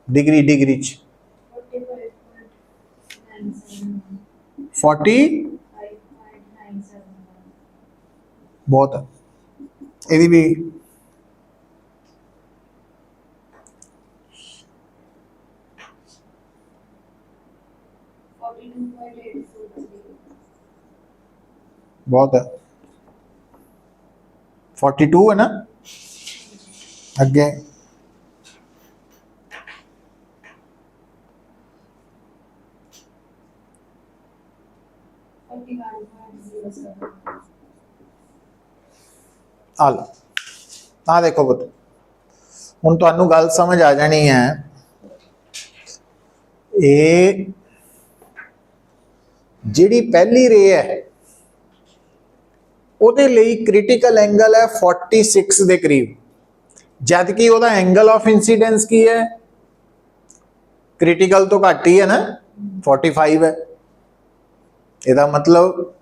डिग्री डिग्री 40 बहुत है यदि भी बहुत है 42 है ना अगे। आ लो आ देखो पुत हुण तुहानू गल समझ आ जानी है। ये जिहड़ी पहली रे है ਉਹਦੇ ਲਈ क्रिटिकल एंगल है 46 के करीब, जबकि ਉਹਦਾ एंगल ऑफ इंसीडेंस की है क्रिटिकल तो घट ही है ना 45 है। ਇਹਦਾ मतलब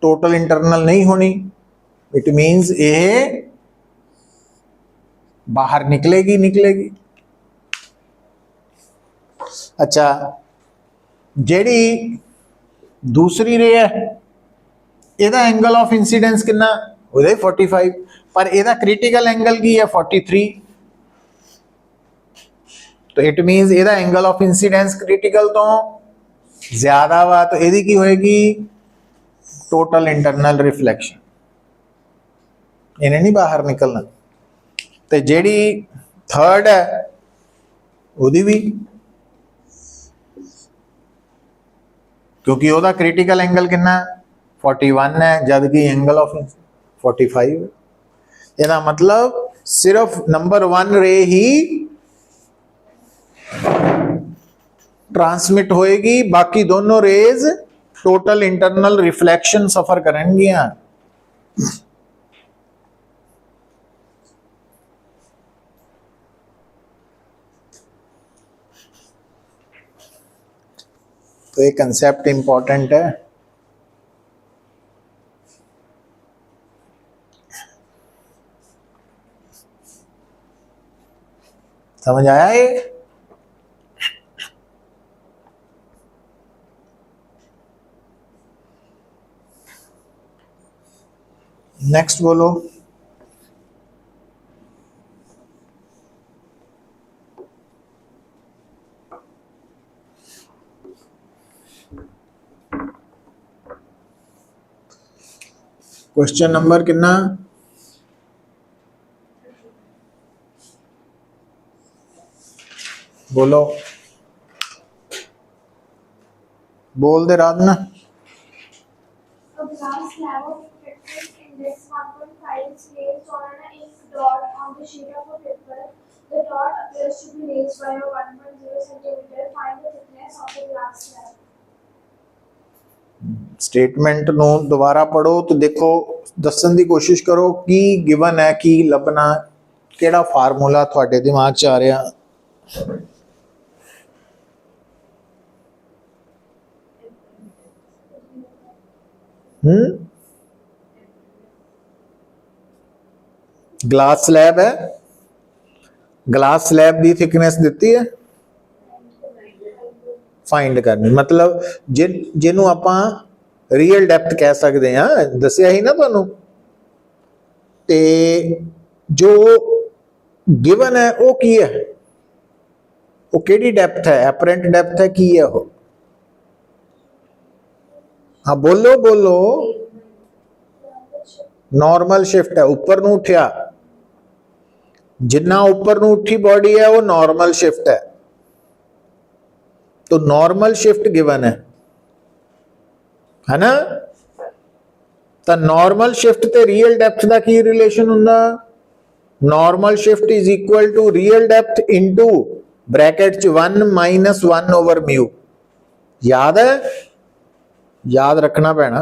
टोटल इंटरनल नहीं होनी, इट मीन्स ये बाहर निकलेगी निकलेगी। अच्छा जेड़ी दूसरी रे है ਇਹਦਾ एंगल ऑफ इंसीडेंस कितना ਉਹਦੇ 45 पर ਇਹਦਾ क्रिटिकल एंगल की है 43, तो इट मीन्स ਇਹਦਾ एंगल ऑफ इंसीडेंस क्रिटिकल तो ज्यादा वा, तो ਇਹਦੀ की होएगी टोटल इंटरनल रिफ्लैक्शन, इन्हें नहीं बाहर निकलना। तो जेड़ी थर्ड है ਉਹਦੀ भी, क्योंकि ਉਹਦਾ क्रिटिकल एंगल कितना 41 है जबकि एंगल ऑफ 45 है। ਇਹਦਾ मतलब सिर्फ नंबर 1 रे ही ट्रांसमिट होएगी, बाकी दोनों रेज टोटल इंटरनल रिफ्लेक्शन सफर करेंगियां। तो ये कंसेप्ट इंपॉर्टेंट है। समझ आया ये? नेक्स्ट बोलो। क्वेश्चन नंबर कितना बोलो, बोल दे Radhna. A glass slab of reflected index 1.5 is placed on an ink dot on the sheet of a paper. The dot appears to be raised by a 1.0 centimeter. Find the thickness of the glass slab. Statement ਨੂੰ ਦੁਬਾਰਾ ਪੜੋ ਤੇ ਦੇਖੋ, ਦੱਸਣ ਦੀ ਕੋਸ਼ਿਸ਼ ਕਰੋ ਕੀ given ਹੈ, ਕੀ ਲੱਭਣਾ, ਕਿਹੜਾ ਫਾਰਮੂਲਾ ਤੁਹਾਡੇ ਦਿਮਾਗ 'ਚ ਆ ਰਿਹਾ। ग्लास स्लैब है, ग्लास स्लैब की थिकनेस दी है, फाइंड करनी, मतलब जिन्हों आप रियल डेप्थ कह सकते हैं, दसिया ही ना तुहानू। ते जो गिवन है वो की है, वो केड़ी डेप्थ है, एपरेंट डेप्थ है, की है वो? हाँ बोलो बोलो। नॉर्मल शिफ्ट है, ऊपर नू उठिया, जिन्ना ऊपर नू उठी बॉडी है वो नॉर्मल शिफ्ट है, तो नॉर्मल शिफ्ट गिवन है ना। तो नॉर्मल शिफ्ट ते रियल डेप्थ का की रिलेशन हुंदा? Normal shift is equal to real depth into bracket च 1 माइनस 1 ओवर म्यू। याद है, याद रखना पैना।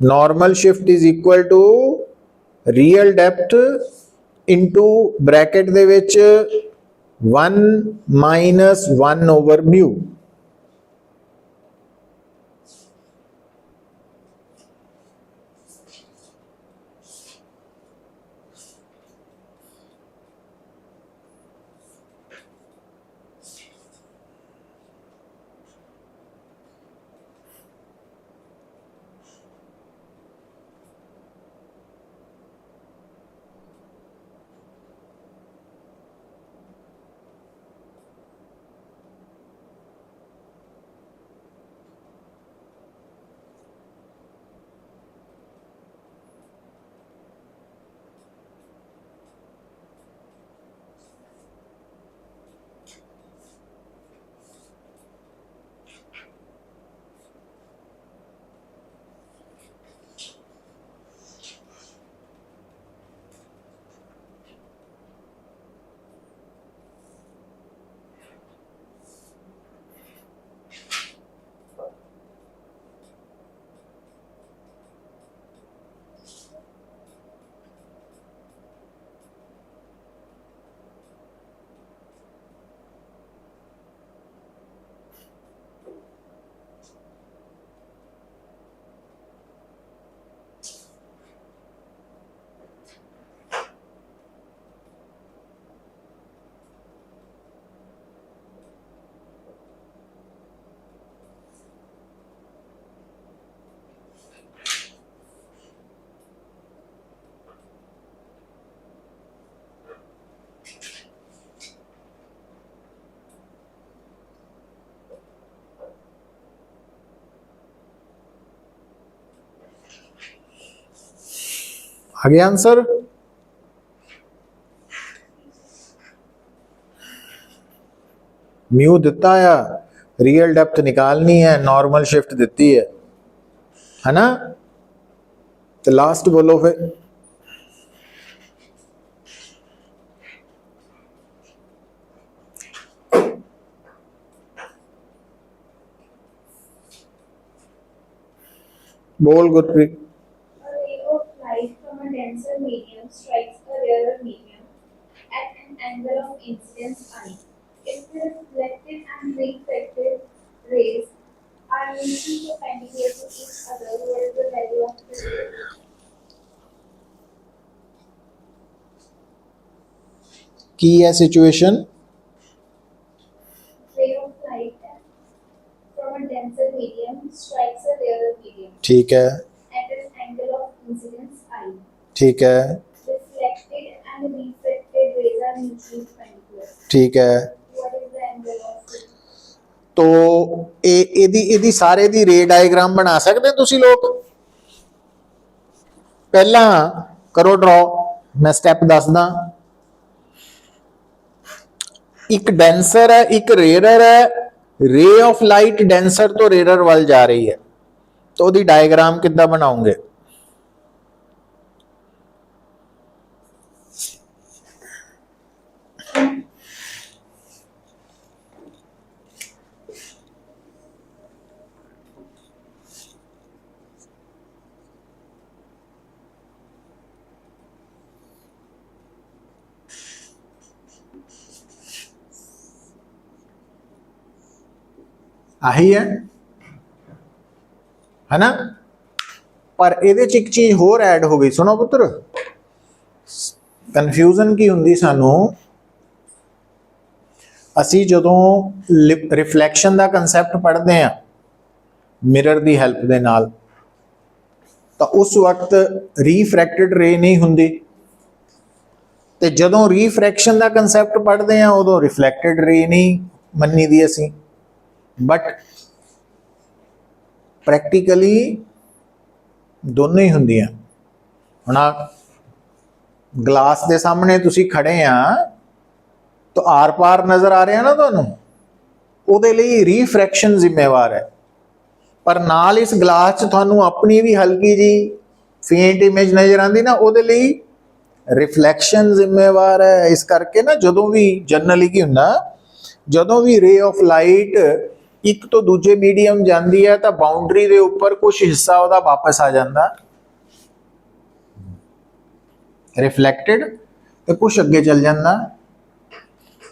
Normal shift is equal to real depth into bracket दे विच 1 माइनस 1 ओवर म्यू। आ गया आंसर? म्यू दिता है, रियल डेप्थ निकालनी है, नॉर्मल शिफ्ट दी है ना। तो लास्ट बोलो फिर। बोल Gurpreet. A denser medium strikes a rarer medium at an angle of incidence I. If the reflected and refracted rays are mutually perpendicular to each other, what is the value of the ray? की है situation? Ray of light from a denser medium strikes a rarer medium. ठीक है, At an angle of incidence I. ठीक है, Reflected and refracted rays are mutually perpendicular. ठीक है। What is the angle of it? तो ਇਹਦੀ ਸਾਰੇ ਦੀ ਰੇ ਡਾਇਗਰਾਮ ਬਣਾ ਸਕਦੇ ਤੁਸੀਂ ਲੋਕ? ਪਹਿਲਾਂ ਕਰੋ ਡਰਾ, ਮੈਂ ਸਟੈਪ ਦੱਸਦਾ। ਇੱਕ ਡੈਂਸਰ ਹੈ, ਇੱਕ ਰੇਅਰਰ ਹੈ। ਰੇ ਆਫ ਲਾਈਟ ਡੈਂਸਰ ਤੋਂ ਰੇਅਰਰ ਵੱਲ ਜਾ ਰਹੀ ਹੈ, ਤਾਂ ਉਹਦੀ ਡਾਇਗਰਾਮ ਕਿੱਦਾਂ ਬਣਾਉਂਗੇ? ਆਹੀ ਹੈ ਨਾ? ਪਰ ਇਹਦੇ ਚ ਇੱਕ ਚੀਜ਼ ਹੋਰ ਐਡ ਹੋ ਗਈ, ਸੁਣੋ ਪੁੱਤਰ। ਕਨਫਿਊਜ਼ਨ ਕੀ ਹੁੰਦੀ ਸਾਨੂੰ, ਅਸੀਂ ਜਦੋਂ ਰਿਫਲੈਕਸ਼ਨ ਦਾ ਕਨਸੈਪਟ ਪੜ੍ਹਦੇ ਆ ਮਿਰਰ ਦੀ ਹੈਲਪ ਦੇ ਨਾਲ, ਤਾਂ ਉਸ ਵਕਤ ਰੀਫਰੈਕਟਡ ਰੇ ਨਹੀਂ ਹੁੰਦੀ, ਤੇ ਜਦੋਂ ਰੀਫਰੈਕਸ਼ਨ ਦਾ ਕਨਸੈਪਟ ਪੜ੍ਹਦੇ ਆ ਉਦੋਂ ਰਿਫਲੈਕਟਡ ਰੇ ਨਹੀਂ ਮੰਨੀ ਦੀ ਅਸੀਂ। ਬਟ ਪ੍ਰੈਕਟੀਕਲੀ ਦੋਨੋਂ ਹੀ ਹੁੰਦੀਆਂ। ਹੁਣ ਗਲਾਸ ਦੇ ਸਾਹਮਣੇ ਤੁਸੀਂ ਖੜੇ ਆ ਤਾਂ ਆਰ ਪਾਰ ਨਜ਼ਰ ਆ ਰਿਹਾ ਨਾ ਤੁਹਾਨੂੰ, ਉਹਦੇ ਲਈ ਰੀਫਰੈਕਸ਼ਨ ਜ਼ਿੰਮੇਵਾਰ ਹੈ। ਪਰ ਨਾਲ ਇਸ ਗਲਾਸ 'ਚ ਤੁਹਾਨੂੰ ਆਪਣੀ ਵੀ ਹਲਕੀ ਜੀ ਫੇਂਟ ਇਮੇਜ ਨਜ਼ਰ ਆਉਂਦੀ ਨਾ, ਉਹਦੇ ਲਈ ਰਿਫਲੈਕਸ਼ਨ ਜ਼ਿੰਮੇਵਾਰ ਹੈ। ਇਸ ਕਰਕੇ ਨਾ ਜਦੋਂ ਵੀ ਜਨਰਲੀ ਕੀ ਹੁੰਦਾ, ਜਦੋਂ ਵੀ ਰੇ ਆਫ ਲਾਈਟ ਇੱਕ ਤੋਂ ਦੂਜੇ ਮੀਡੀਅਮ ਜਾਂਦੀ ਹੈ ਤਾਂ ਬਾਉਂਡਰੀ ਦੇ ਉੱਪਰ ਕੁਝ ਹਿੱਸਾ ਉਹਦਾ ਵਾਪਸ ਆ ਜਾਂਦਾ ਰਿਫਲੈਕਟਡ, ਤੇ ਕੁਝ ਅੱਗੇ ਚੱਲ ਜਾਂਦਾ।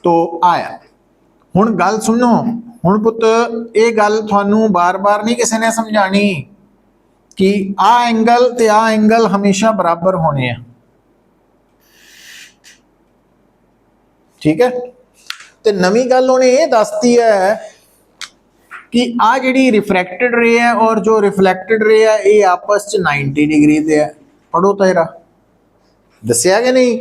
ਤੋ ਆਇਆ ਹੁਣ ਗੱਲ ਸੁਣੋ। ਹੁਣ ਪੁੱਤ ਇਹ ਗੱਲ ਤੁਹਾਨੂੰ ਬਾਰ-ਬਾਰ ਨਹੀਂ ਕਿਸੇ ਨੇ ਸਮਝਾਣੀ ਕਿ ਆਹ ਐਂਗਲ ਤੇ ਆਹ ਐਂਗਲ ਹਮੇਸ਼ਾ ਬਰਾਬਰ ਹੋਣੇ ਆ, ਠੀਕ ਹੈ? ਤੇ ਨਵੀਂ ਗੱਲ ਉਹਨੇ ਇਹ ਦੱਸਤੀ ਹੈ कि आ जी रिफ्रैक्टेड रे है और जो रिफ्लैक्टेड रे है ये आपस च 90 डिग्री ते है। पढ़ो तेरा दसिया कि नहीं?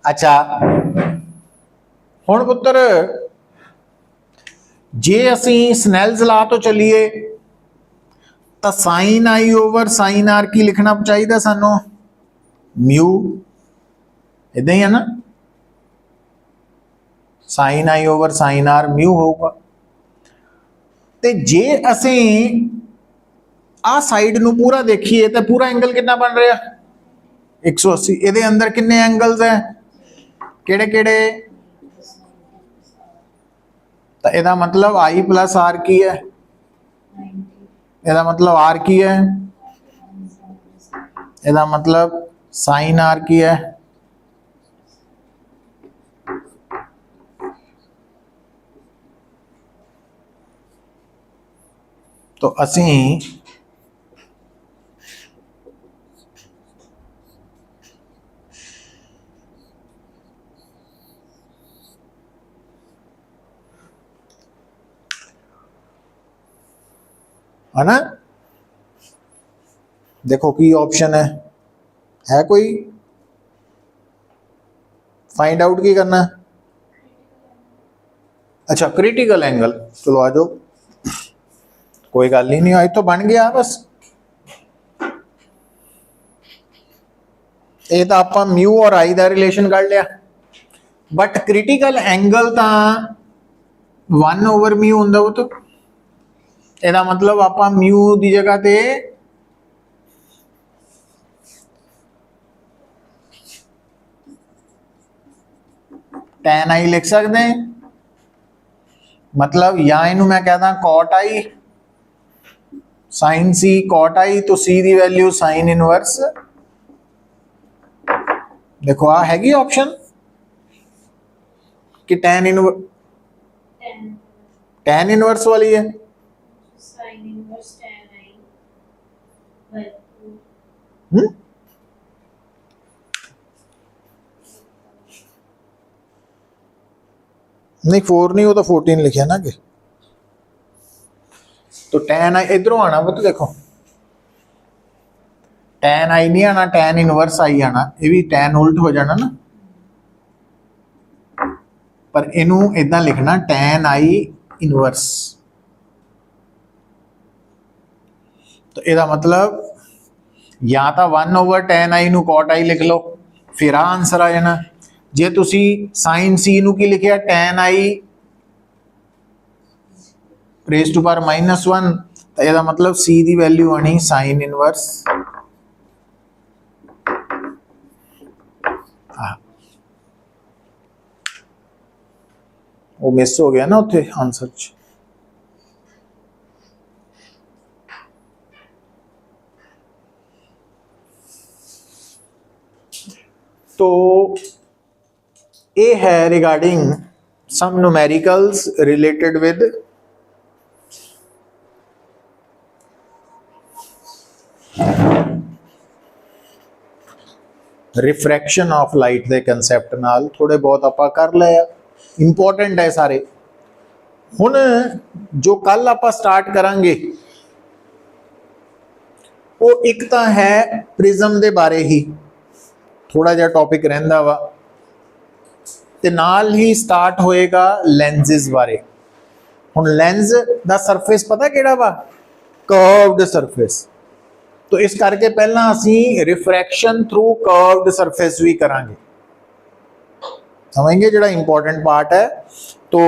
अच्छा हुण पुत्र जे असी स्नैल्स ला तो चलीए तो sine i over sine r की लिखना चाहिए सानू, म्यू इदां ही है ना, sine i over sine r mu होगा। ते जे असी आ साइड नू पूरा देखिए तो पूरा एंगल कितना बन रहा 180। ये अंदर कितने एंगल्स है, केड़े केड़े? तो यदा मतलब आई प्लस आर की है, यदा मतलब आर की है, यदा मतलब साइन आर की है। तो असी है ना, देखो की ऑप्शन है कोई? फाइंड आउट की करना? अच्छा क्रिटिकल एंगल, चलो आ जाओ, कोई गल ही नहीं, आज तो बन गया बस। ये तो आप म्यू और आई का रिलेशन कर लिया, बट क्रिटिकल एंगल तो 1 ओवर म्यू होंगे। वो तो यदा मतलब आप म्यू की जगह ते टैन आई लिख सकते हैं। मतलब या इनू मैं कहता कॉट आई साइन सी कॉट आई, तो सी की वैल्यू साइन इनवर्स। देखो आ हैगी ऑप्शन कि टैन इनवर्स वाली है। साइन इनवर्स टैन आई बाय 2। नहीं 4 नहीं, वो तो 14 लिखा ना कि, तो टैन आई इधरों आना। वो तो देखो टैन आई नहीं आना, टैन इनवर्स आई आना। ये भी टैन उल्ट हो जाना ना, पर इनू इदा लिखना टैन आई इनवर्स। तो यदा मतलब या तो 1 ओवर टैन आई नू कॉट आई लिख लो, फिर आ आंसर आ जाना। जे तुसी sin c ਨੂੰ ਕੀ ਲਿਖਿਆ tan i raise to power -1 तो ਇਹਦਾ मतलब c ਦੀ ਵੈਲਿਊ ਆਣੀ sin ਇਨਵਰਸ वो मिस हो गया ना उत्थे आंसर च। तो ये है regarding some numericals related with refraction of light के कंसैप्ट नाल थोड़े बहुत आपां कर लिया। इंपॉर्टेंट है सारे। हुण जो कल आप स्टार्ट करांगे वो एक तो है प्रिज्म के बारे ही थोड़ा जिहा टॉपिक रहिंदा वा ते नाल ही स्टार्ट होएगा लेंजिज बारे। हुण लेंस दा सरफेस पता किहड़ा वा? Curved surface. तो इस करके पहला असी रिफ्रैक्शन थ्रू कर्व्ड सरफेस भी करांगे। समझेंगे? जो इंपॉर्टेंट पार्ट है। तो